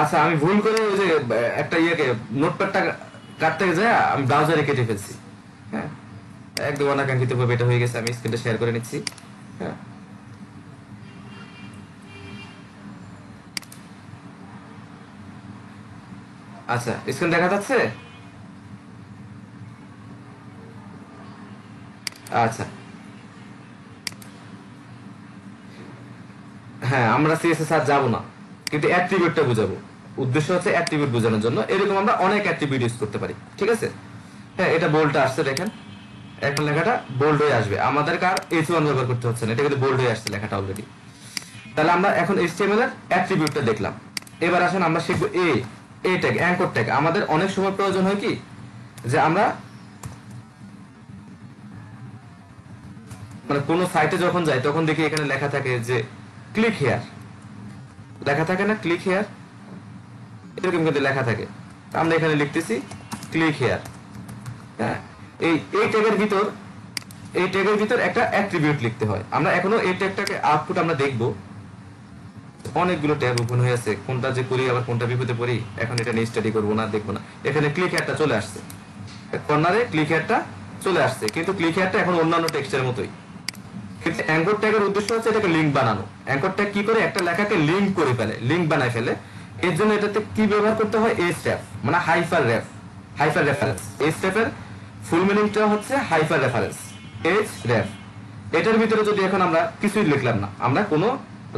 আচ্ছা, আমি ভুল করে ওই যে একটা ইয়েকে, নোটপ্যাডটা কাটতে যায় আমি ব্রাউজারে কেটে ফেলছি। হ্যাঁ, একদম অনাকাঙ্ক্ষিত ভাবে এটা হয়ে গেছে। আমি স্ক্রিনটা শেয়ার করে নিচ্ছি। হ্যাঁ, আচ্ছা, স্ক্রিন দেখা যাচ্ছে? আচ্ছা, হ্যাঁ, আমরা সিএসএস আর যাবো না, কিন্তু অ্যাট্রিবিউটটা বুঝাবো। উদ্দেশ্য হচ্ছে অ্যাট্রিবিউট বোঝানোর জন্য। এরকম আমরা অনেক অ্যাট্রিবিউট ইউজ করতে পারি, ঠিক আছে? হ্যাঁ, এটা বোল্ডটা আসছে, দেখেন এখন লেখাটা বোল্ড হয়ে আসবে। আমাদের কার H1 ব্যবহার করতে হচ্ছে না, এটা কিন্তু বোল্ড হয়ে আসছে লেখাটা অলরেডি। তাহলে আমরা এখন HTML এর অ্যাট্রিবিউটটা দেখলাম। এবার আসেন আমরা শিখবো এ ট্যাগ, অ্যাঙ্কর ট্যাগ। আমাদের অনেক সময় প্রয়োজন হয় কি, যে আমরা মানে কোনো সাইটে যখন যাই তখন দেখি এখানে লেখা থাকে যে ক্লিক হেয়ার, লেখা থাকে না, ক্লিক হেয়ার। এরকম কিন্তু লেখা থাকে। আমরা এখানে লিখতেছি ক্লিক হেয়ার। হ্যাঁ, এই ট্যাগের ভিতর একটা অ্যাট্রিবিউট লিখতে হয়। আমরা এখনো এই ট্যাগটাকে আউটপুট আমরা দেখব। অনেকগুলো ট্যাব ওপেন হয়ে আছে, কোনটা যে করি আবার কোনটা বিপদে পড়ি, এখন এটা নিয়ে স্টাডি করবো না, দেখবো না। এখানে ক্লিক হেয়ারটা চলে আসছে, কর্নারে ক্লিক হেয়ারটা চলে আসছে, কিন্তু ক্লিক হেয়ারটা এখন অন্যান্য টেক্সটের মতোই। কিন্তু অ্যাঙ্কর ট্যাগের উদ্দেশ্য হচ্ছে এটাকে লিঙ্ক বানানো। অ্যাঙ্কর ট্যাগ কি করে, একটা লেখাকে লিঙ্ক করে ফেলে, লিঙ্ক বানায় ফেলে। এর জন্য এটাতে কি ব্যবহার করতে হয়, href, মানে হাইপার রেফারেন্স। href এর ফুল মিনিংটা হচ্ছে হাইপার রেফারেন্স, href। এটার ভিতরে যদি এখন আমরা কিছুই লিখলাম না, আমরা কোনো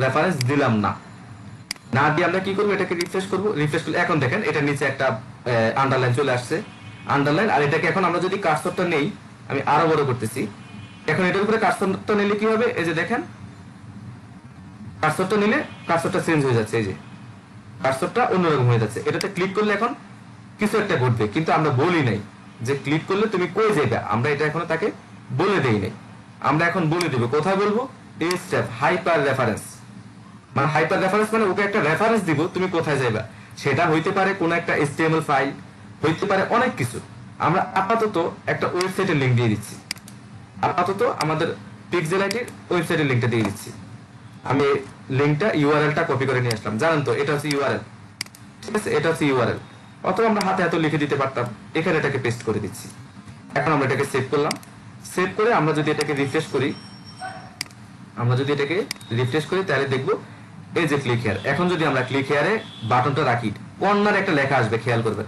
রেফারেন্স দিলাম না, না দিয়ে আমরা কি করবো, এটাকে রিফ্রেশ করবো। রিফ্রেশ করলে এখন দেখেন এটার নিচে একটা আন্ডারলাইন চলে আসছে, আন্ডারলাইন। আর এটাকে এখন আমরা যদি কার্সরটা নেই, আমি আরো বড় করতেছি, এখন এটার উপরে কার্সরটা নিলে কি হবে, এই যে দেখেন কার্সরটা নিলে কার্সরটা চেঞ্জ হয়ে যাচ্ছে, এই যে কার্সরটা অন্যরকম হয়ে যাচ্ছে। এটাতে ক্লিক করলে এখন কিছু একটা ঘটবে, কিন্তু আমরা বলি নাই যে ক্লিক করলে তুমি কই যাবে, আমরা এটা এখনো তাকে বলে দেই নাই। আমরা এখন বলে দিব, কোথায় বলবো, এই স্টেপ হাইপার রেফারেন্স। মানে হাইপার রেফারেন্স মানে ওকে একটা রেফারেন্স দিব, তুমি কোথায় যাইবা। সেটা হইতে পারে কোনো একটা HTML ফাইল, হইতে পারে অনেক কিছু। আমরা আপাতত একটা ওয়েবসাইটের লিংক দিয়ে দিচ্ছি, আপাতত আমাদের পিক্সেলাইটির ওয়েবসাইটের লিংকটা দিয়ে দিচ্ছি। আমি লিংকটা ইউআরএলটা কপি করে নিয়ে আসলাম, জানেন তো এটা হচ্ছে ইউআরএল, ঠিক আছে, এটা হচ্ছে ইউআরএল। অথবা আমরা হাতে হাতে লিখে দিতে পারতাম, এখানে এটাকে পেস্ট করে দিচ্ছি। এখন আমরা এটাকে সেভ করলাম। সেভ করে আমরা যদি এটাকে রিফ্রেশ করি, তাহলে দেখবো এই যে ক্লিক হেয়ার। এখন যদি আমরা ক্লিক হেয়ারে বাটনটা রাখি, কর্নারে একটা লেখা আসবে, খেয়াল করবেন,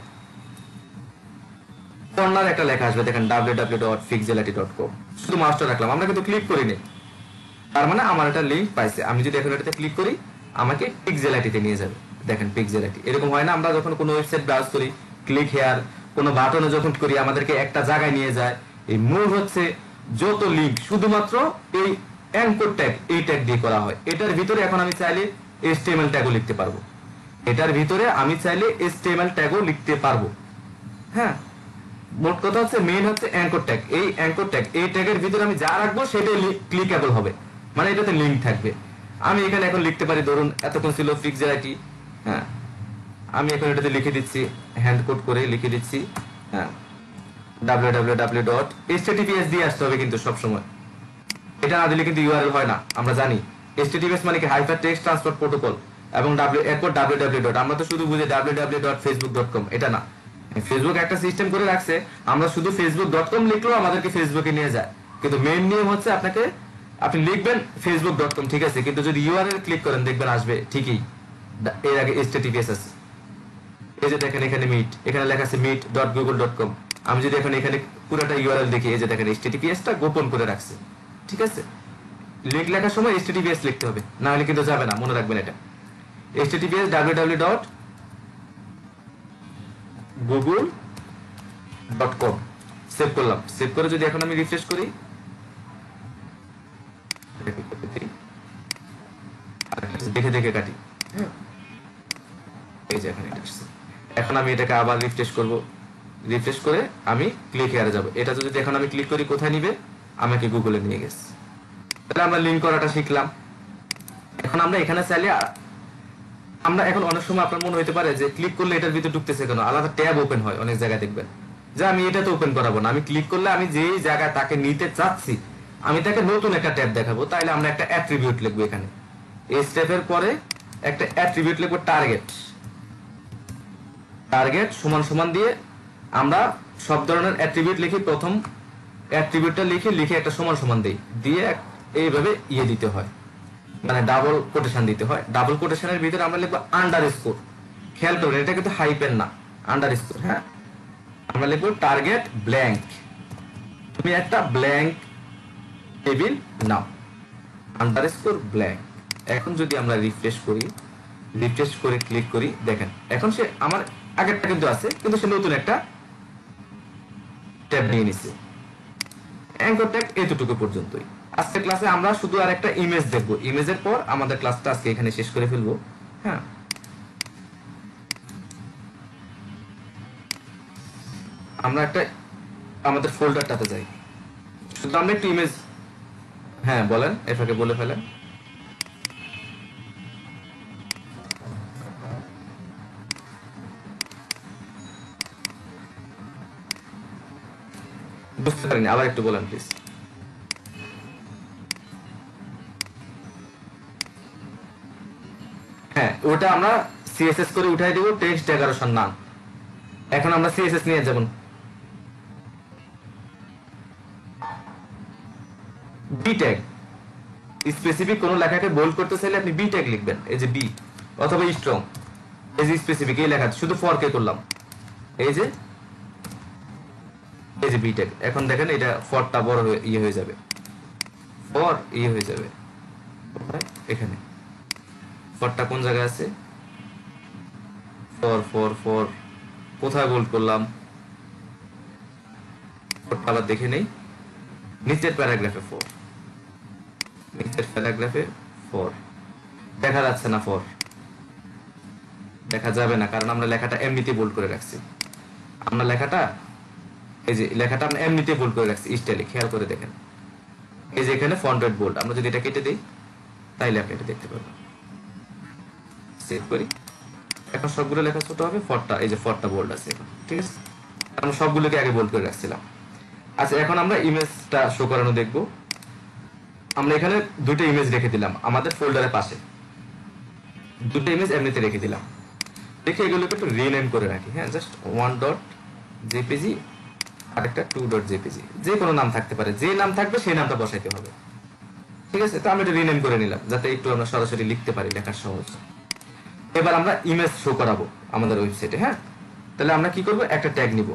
কর্নারে একটা লেখা আসবে, দেখেন www.pixelati.com। শুধু মাউসটা রাখলাম, আমরা কিন্তু ক্লিক করিনি, তার মানে আমার একটা লিংক পাইছে। আমি যদি এখন এটাতে ক্লিক করি, আমাকে পিক্সেলাটিতে নিয়ে যাবে। দেখেন পিক্সেলাটি এরকম হয় না, আমরা যখন কোনো ওয়েবসাইট ব্রাউজ করি, ক্লিক হেয়ার কোনো বাটনে যখন করি, আমাদেরকে একটা জায়গায় নিয়ে যায়। এই মূল হচ্ছে যত লিংক শুধুমাত্র এই অ্যাঙ্কর ট্যাগ, এই ট্যাগ দিয়ে করা হয়। এটার ভিতরে এখন আমি চাইলে HTML ট্যাগও লিখতে পারবো, লিখতে পারবো। হ্যাঁ, মোট কথা হচ্ছে মেইন হচ্ছে অ্যাঙ্কর ট্যাগ। এই অ্যাঙ্কর ট্যাগ, এই ট্যাগের ভিতরে আমি যা রাখবো সেটাই ক্লিকেবল হবে, মানে এটাতে লিংক থাকবে। আমি এখানে এখন লিখতে পারি, ধরুন এতক্ষণ ছিল পিক্সেলাইটি, হ্যাঁ, আমি এখন এটাতে লিখে দিচ্ছি, হ্যান্ড কোড করে লিখে দিচ্ছি, হ্যাঁ, www.https দিয়ে আসতে হবে কিন্তু সব সময়, এটা না দিলে কিন্তু ইউআরএল হয় না। আমরা জানি https মানে কি, হাইপার টেক্সট ট্রান্সপোর্ট প্রোটোকল, এবং এরপর www. আমরা তো শুধু বুঝি www.facebook.com, এটা না। ফেসবুক একটা সিস্টেম করে রাখছে, আমরা শুধু facebook.com লিখলেও আমাদেরকে ফেসবুকে নিয়ে যায়, কিন্তু মেইন নিয়ম হচ্ছে আপনি লিখবেন facebook.com, ঠিক আছে, কিন্তু যদি ইউআরএল ক্লিক করেন দেখবেন আসবে ঠিকই, এর আগে https আছে। এই যে দেখেন এখানে এখানে লেখা আছে meet.google.com। আমি যদি এখন এখানে পুরোটা ইউআরএল দেখি, এই যে দেখেন https টা গোপন করে রাখছে, ঠিক আছে। লিংক লেখার সময় https লিখতে হবে, না হলে কিন্তু যাবে না, মনে রাখবেন এটা। https www.google.com। সেভ করলাম। সেভ করে যদি এখন আমি রিফ্রেশ করি, দেখে কাটি, এই যে এখানে এখন আমি এটাকে আবার রিফ্রেশ করব। রিফ্রেশ করে আমি ক্লিক হেয়ারে যাব। এটা যদি এখন আমি ক্লিক করি, কোথায় নিবে, আমাকে গুগলে নিয়ে গেছে। তাহলে আমরা লিংক করাটা শিখলাম। এখন আমরা এখানে চাইলে, আমরা এখন অনেক সময় আপনার মনে হতে পারে যে ক্লিক করলে এটার ভিতরে ঢুকতেছে কেন, আলাদা ট্যাব ওপেন হয় অনেক জায়গায়, দেখবেন যে আমি এটাতে ওপেন করাবো না। আমি ক্লিক করলে আমি যেই জায়গায় তাকে নিতে চাচ্ছি, আমি তাকে নতুন একটা ট্যাব দেখাবো। তাইলে আমরা একটা অ্যাট্রিবিউট লিখবো এখানে, এই স্টেপের পরে একটা অ্যাট্রিবিউট লিখবো, টার্গেট সমান সমান দিয়ে আমরা সব ধরনের অ্যাট্রিবিউট লিখি, প্রথম অ্যাট্রিবিউটটা লিখে একটা সমান সমান দেই, দিয়ে এইভাবে দিতে হয়, মানে ডাবল কোটেশন দিতে হয়। ডাবল কোটেশনের ভিতরে আমরা লিখবো আন্ডারস্কোর। খেয়াল করবেন এটা কিন্তু হাইপেন না, আন্ডারস্কোর। হ্যাঁ, আমরা লিখবো টার্গেট ব্ল্যাঙ্ক, তুমি একটা ব্ল্যাঙ্ক টেবিল নাও, আন্ডারস্কোর ব্ল্যাঙ্ক। এখন যদি আমরা রিফ্রেশ করে ক্লিক করি, দেখেন এখন সে আমার আগেরটা কিন্তু আছে, কিন্তু সে নতুন একটা ট্যাব নিয়ে নিছে। অ্যাঙ্কর ট্যাগ এতটুকু পর্যন্তই। আজকের ক্লাসে আমরা শুধু আর একটা ইমেজ দেখবো, ইমেজের পর আমাদের ক্লাসটা আজকে এখানে শেষ করে ফেলবো। হ্যাঁ, আমরা একটা আমাদের ফোল্ডারটাতে যাই, শুধু আমরা একটু ইমেজ, হ্যাঁ বলেন, এটাকে বলে ফেলেন। বুঝতে পারিনি, আবার একটু বলেন প্লিজ। হ্যাঁ, ওটা আমরা সিএসএস করে উঠাই দেব টেক্সট ডেকোরেশন নাম। এখন আমরা সিএসএস নিয়ে যাব। বি ট্যাগ, স্পেসিফিক কোন লেখাকে বোল্ড করতে চাইলে আপনি বি ট্যাগ লিখবেন, এই যে বি, অথবা স্ট্রং, এই যে স্পেসিফিক এই লেখা, শুধু ফর কে করলাম, এই যে বি ট্যাগ। এখন দেখেন এটা ফরটা বড় হয়ে হয়ে যাবে, ফর হয়ে যাবে এখানে। ফরটা কোন জায়গায় আছে? ফর ফর ফর কোথায় বোল্ড করলাম? ফরটা আবার দেখে নেই, নিচের প্যারাগ্রাফে ফর, নিচের প্যারাগ্রাফে ফর। দেখা যাচ্ছে না ফর, দেখা যাবে না, কারণ আমরা লেখাটা এমনিতে বোল্ড করে রাখছি। আমরা লেখাটা, এই যে লেখাটা আমরা এমনিতে বোল্ড করে রাখছি স্টাইলে, খেয়াল করে দেখেন। এই যে এখানে ফন্ট ওয়েট বোল্ড, আমরা যদি এটা কেটে দিই তাইলে আপনি এটা দেখতে পাবেন। সেভ করি, এখন সবগুলো লেখা ছোট হবে, ফরটা, এই যে ফরটা বোল্ড আছে এখন, ঠিক আছে? আমরা সবগুলোকে আগে বোল্ড করে রাখছিলাম। আচ্ছা, এখন আমরা ইমেজটা শো করানো দেখবো। আমরা এখানে দুটো ইমেজ রেখে দিলাম আমাদের ফোল্ডারের পাশে, দুটো ইমেজ এমনিতে রেখে দিলাম। দেখে এগুলোকে একটু রিনেম করে রাখি। হ্যাঁ, জাস্ট 1.jpg আর একটা 2.jpg, যে কোনো নাম থাকতে পারে, যে নাম থাকবে সেই নামটা বসাইতে হবে, ঠিক আছে? তো আমি এটা রিনেম করে নিলাম যাতে একটু আমরা সরাসরি লিখতে পারি, লেখা সহজ। এবার আমরা ইমেজ শো করাবো আমাদের ওয়েবসাইটে। হ্যাঁ, তাহলে আমরা কি করব, একটা ট্যাগ নিব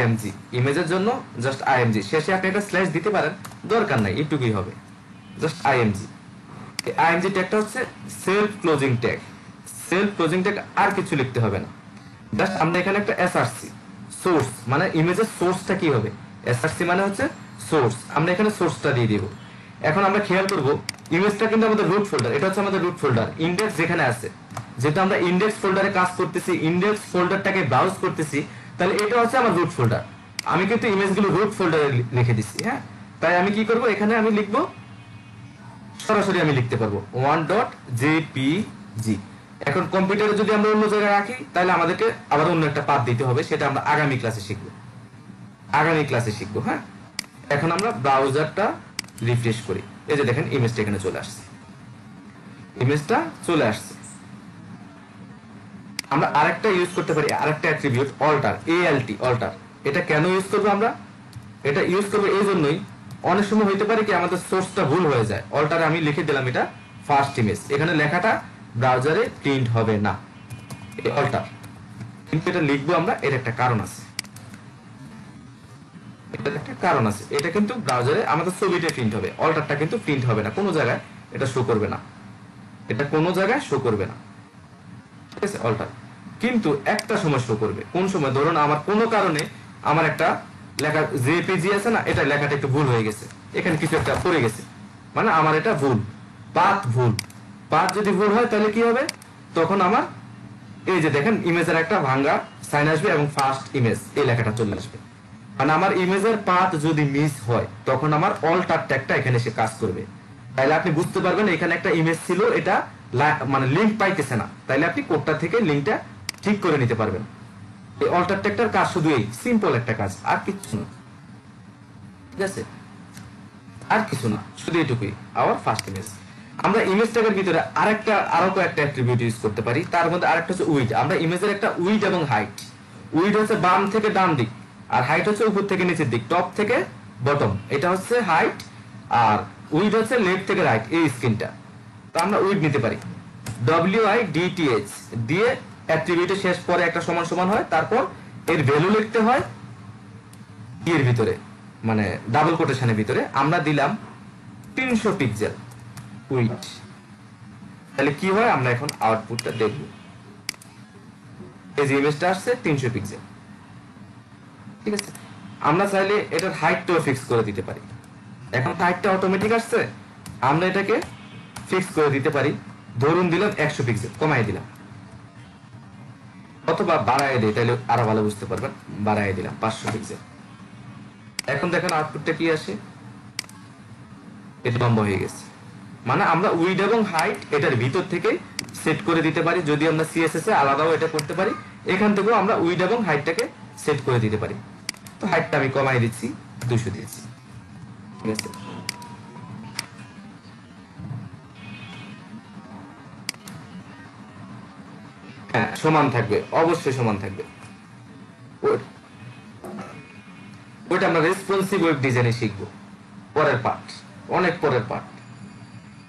img, ইমেজের জন্য জাস্ট img, শেষে আপনি একটা স্ল্যাশ দিতে পারেন, দরকার নাই, এটুকুই হবে, জাস্ট img। এই img ট্যাগটা হচ্ছে self closing tag. Self closing tag আর কিছু লিখতে হবে না, জাস্ট আমরা এখানে একটা src, সোর্স মানে ইমেজের সোর্সটা কি হবে, src মানে হচ্ছে সোর্স, আমরা এখানে সোর্সটা দিয়ে দিব। এখন আমরা খেয়াল করব ইমেজটা কিন্তু আমাদের রুট ফোল্ডার, এটা হচ্ছে আমাদের রুট ফোল্ডার, ইন্ডেক্স যেখানে আছে, যেহেতু আমরা ইন্ডেক্স ফোল্ডারে কাজ করতেছি, ইন্ডেক্স ফোল্ডারটাকে ব্রাউজ করতেছি, তাহলে এটা হচ্ছে আমার রুট ফোল্ডার। আমি কিন্তু ইমেজগুলো রুট ফোল্ডারে রেখে দিচ্ছি। হ্যাঁ, তাই আমি কি করব, এখানে আমি লিখবো, সরাসরি আমি লিখতে পারবো 1.jpg। এখন কম্পিউটারে যদি আমরা অন্য জায়গায় রাখি তাহলে আমাদেরকে আবার অন্য একটা পাথ দিতে হবে, সেটা আমরা আগামী ক্লাসে শিখবো, হ্যাঁ, এখন আমরা ব্রাউজারটা রিফ্রেশ করি, এই যে দেখেন ইমেজটা এখানে চলে আসছে, ইমেজটা চলে আসছে। আমরা আরেকটা ইউজ করতে পারি, আরেকটা অ্যাট্রিবিউট অল্টার, অল্টার। এটা কেন ইউজ করবো আমরা? এটা ইউজ করবো এই জন্যই, অনেক সময় হইতে পারে কি আমাদের সোর্সটা ভুল হয়ে যায়। অল্টারে আমি লিখে দিলাম এটা ফার্স্ট ইমেজ, এখানে লেখাটা ব্রাউজারে প্রিন্ট হবে না, এই অল্টার, কিন্তু এটা লিখবো আমরা, এর একটা কারণ আছে, এটা কিন্তু ব্রাউজারে আমাদের ছবিটা প্রিন্ট হবে, অল্টারটা কিন্তু প্রিন্ট হবে না, কোনো জায়গায় এটা শো করবে না, এটা কোনো জায়গায় শো করবে না, ঠিক আছে? অল্টার কিন্তু একটা সময় শো করবে। কোন সময়? ধরুন আমার কোনো কারণে আমার একটা লেখা জেপিজি আছে না, এটা লেখাটা একটু ভুল হয়ে গেছে, এখানে কিছু একটা পড়ে গেছে, মানে আমার এটা ভুল, পাথ যদি ভুল হয় তাহলে কি হবে, তখন আমার এই যে দেখেন ইমেজের একটা ভাঙ্গা সাইন আসবে এবং ফার্স্ট ইমেজ এই লেখাটা চলে আসবে। মানে আমার ইমেজের পাথ যদি মিস হয় তখন আমার অল্টার ট্যাগটা এখানে এসে কাজ করবে। তাহলে আপনি বুঝতে পারবেন এখানে একটা ইমেজ ছিল, এটা মানে লিংক পাইতেছে না, তাহলে আপনি কোডটা থেকে লিংকটা ঠিক করে নিতে পারবেন। এই অল্টার ট্যাগটার কাজ শুধু এই, সিম্পল একটা কাজ, আর কিছু না, ঠিক আছে? আর কিছু না, শুধু এটুকুই, আওয়ার ফার্স্ট ইমেজ। আমরা ইমেজ ট্যাগের ভিতরে আরো কয়েকটা অ্যাট্রিবিউট ইউজ করতে পারি, তার মধ্যে আরেকটা হচ্ছে উইড। আমরা ইমেজের একটা উইড এবং হাইট, উইড হচ্ছে বাম থেকে ডান দিক, আর হাইট হচ্ছে উপর থেকে নিচের দিক, টপ থেকে বটম, এটা হচ্ছে হাইট, আর উইড হচ্ছে লেফট থেকে রাইট, এই স্ক্রিনটা। তো আমরা উইড নিতে পারি width দিয়ে, অ্যাট্রিবিউটের শেষ পরে একটা সমান সমান হয়, তারপর এর ভ্যালু লিখতে হয় এর ভিতরে, মানে ডাবল কোটেশনের ভিতরে আমরা দিলাম 300 পিক্সেল উইড। তাহলে কি হয় আমরা এখন আউটপুটটা দেখব, এই যে ইমেজটা আসছে 300 পিক্সেল, ঠিক আছে? আমরা চাইলে এটার হাইটটাও ফিক্স করে দিতে পারি। এখন হাইটটা অটোমেটিক আসছে, আমরা এটাকে ফিক্স করে দিতে পারি, ধরুন দিলাম 100 পিক্সেল, কমাই দিলাম, অথবা বাড়ায় দিই, তাহলে আরো ভালো বুঝতে পারবেন, বাড়ায় দিলাম 500 পিক্সেল। এখন দেখেন আউটপুটটা কি আসে, এটা লম্বা হয়ে গেছে। মানে আমরা উইড এবং হাইট এটার ভিতর থেকে সেট করে দিতে পারি, যদি আমরা সিএসএস এ আলাদাও এটা করতে পারি, এখান থেকেও আমরা উইড এবং হাইটটাকে সেট করে দিতে পারি। তো হাইটটা আমি কমাই দিচ্ছি 200 দিয়েছি, ঠিক আছে। হ্যাঁ, সমান থাকবে, অবশ্যই সমান থাকবে। ওইটা আমরা রেসপন্সিভ ওয়েব ডিজাইনে শিখবো, পরের পার্ট, অনেক পরের পার্ট।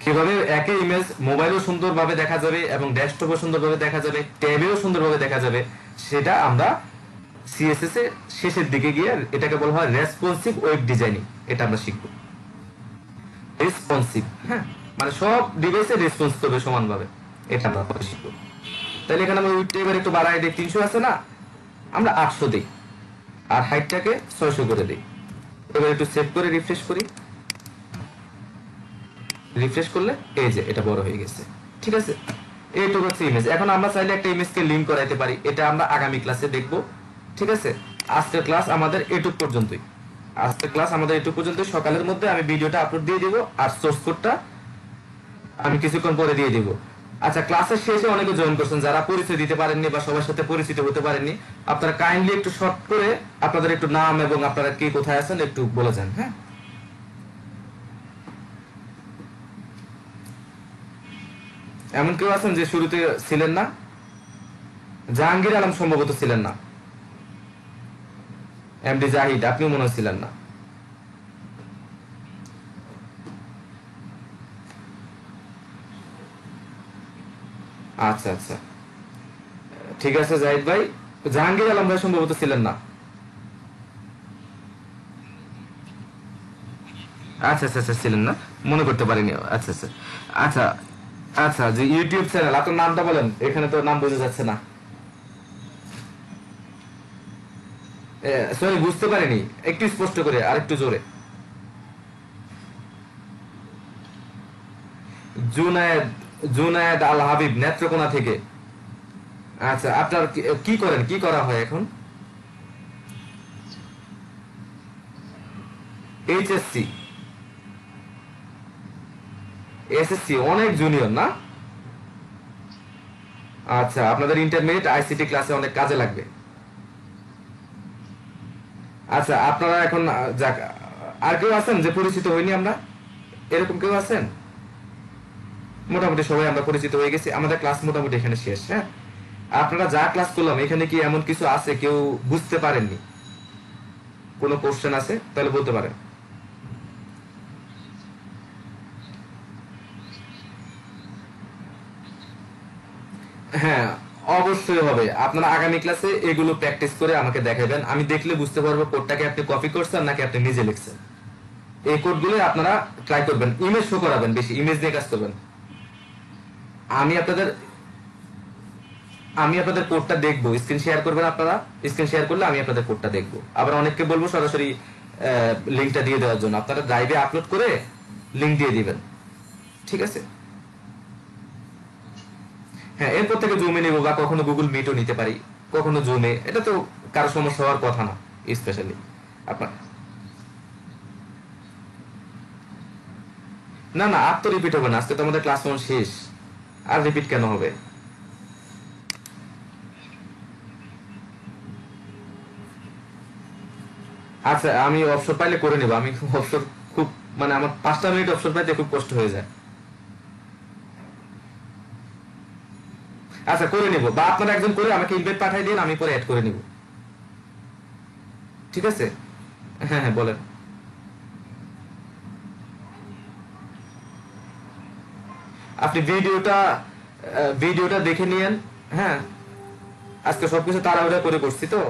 কিভাবে একই ইমেজ মোবাইলেও সুন্দরভাবে দেখা যাবে এবং ডেস্কটপেও সুন্দরভাবে দেখা যাবে, ট্যাবেও সুন্দরভাবে দেখা যাবে, সেটা আমরা সিএসএস এর শেষের দিকে গিয়ে এটাকে বলা হয় রেসপন্সিভ ওয়েব ডিজাইনিং। এটা আমরা শিখবো রেসপন্সিভ, হ্যাঁ, মানে সব ডিভাইসে রেসপন্স করবে সমানভাবে, এটা আমরা পরে শিখবো। তাহলে এখানে আমরা উইডথ এবার একটু বাড়াই দিই, 300 আছে না, আমরা 800 দিই, আর হাইটটাকে 600 করে দিই। এবার একটু সেভ করে রিফ্রেশ করি, রিফ্রেশ করলে এই যে এটা বড় হয়ে গেছে, ঠিক আছে। এইটুকু হচ্ছে ইমেজ। এখন আমরা চাইলে একটা ইমেজকে লিংক করাইতে পারি, এটা আমরা আগামী ক্লাসে দেখব, ঠিক আছে। আজকের ক্লাস আমাদের এটুক পর্যন্তই, আজকের ক্লাস আমাদের এটুক পর্যন্ত। সকালের মধ্যে আমি ভিডিওটা আপলোড দিয়ে দিব, আর সোর্স কোডটা আমি কিছুক্ষণ পরে দিয়ে দিব। আচ্ছা, ক্লাসের শেষে অনেকে জয়েন করছেন যারা পরিচয় দিতে পারেননি বা সবার সাথে পরিচিত হতে পারেননি, আপনারা কাইন্ডলি একটু শর্ট করে আপনাদের একটু নাম এবং আপনারা কে কোথায় আছেন একটু বলে যান। হ্যাঁ, এমন কেউ আছেন যে শুরুতে ছিলেন না? জাহাঙ্গীর আলম সম্ভবত ছিলেন না, এমডি জাহিদ আপনিও মনে ছিলেন না। আচ্ছা আচ্ছা, ঠিক আছে জাহিদ ভাই। জাহাঙ্গীর আলম ভাই সম্ভবত ছিলেন না। আচ্ছা আচ্ছা আচ্ছা, ছিলেন না, মনে করতে পারিনি। আচ্ছা আচ্ছা আচ্ছা আচ্ছা, যে ইউটিউব চ্যানেল, আপনার নামটা বলেন, এখানে তো নাম বোঝা যাচ্ছে না। সরি, বুঝতে পারিনি, একটু স্পষ্ট করে আর একটু জোরে। জুনায়েদ, জুনায়েদ আল হাবিব, নেত্রকোনা থেকে। আচ্ছা, আপনার কি করেন, কি করা হয় এখন? এইচএসসি, এসএসসি, অনেক জুনিয়র না? আচ্ছা, আপনাদের ইন্টারমিডিয়েট আইসিটি ক্লাসে অনেক কাজে লাগবে। আচ্ছা, আপনারা এখন যাক, আর কেউ আছেন যে পরিচিত হইনি আমরা, এরকম কেউ আছেন? মোটামুটি সবাই আমরা পরিচিত হয়ে গেছি, আমাদের ক্লাস মোটামুটি এখানে শেষ। হ্যাঁ, আপনারা যা ক্লাস করলাম এখানে কি এমন কিছু আছে কেউ বুঝতে পারেননি, কোনো কোশ্চেন আছে তাহলে বলতে পারেন। হ্যাঁ, অবশ্যই হবে। আপনারা আগামী ক্লাসে এগুলো প্র্যাকটিস করে আমাকে দেখাবেন, আমি দেখলে বুঝতে পারবো কোডটাকে আপনি কপি করছেন নাকি আপনি নিজে লিখছেন। এই কোডগুলো আপনারা ট্রাই করবেন, ইমেজ শো করাবেন, বেশি ইমেজ দিয়ে কাজ করবেন। আমি আপনাদের আমি আপনাদের কোডটা দেখবো, স্ক্রিন শেয়ার করবেন আপনারা, স্ক্রিন শেয়ার করলে আমি আপনাদের কোডটা দেখবো। আবার অনেককে বলবো সরাসরি লিঙ্কটা দিয়ে দেওয়ার জন্য, আপনারা ড্রাইভে আপলোড করে লিঙ্ক দিয়ে দিবেন, ঠিক আছে। হ্যাঁ, এরপর থেকে জুমে নিবো বা কখনো গুগল মিটও নিতে পারি, কখনো জুমে, এটা তো কারো সমস্যা হওয়ার কথা না। স্পেশালি আপনার, না না, আর তো রিপিট হবে না, আজকে তো আমাদের ক্লাস 1 শেষ, আর রিপিট কেন হবে? আচ্ছা, আমি অবসর পাইলে করে নিব, আমি খুব অবসর, খুব মানে আমার 5টা মিনিট অবসর পাইতে খুব কষ্ট হয়ে যায়। আচ্ছা, করে নিব, বা আপনারা একজন করে আমাকে ইনভাইট পাঠিয়ে দিন, আমি পরে অ্যাড করে নিব, ঠিক আছে। হ্যাঁ হ্যাঁ, বলেন। আপনি ভিডিওটা দেখে নিয়েন। হ্যাঁ, আজকে সবকিছু তাড়াহুড়া করে করছি তো।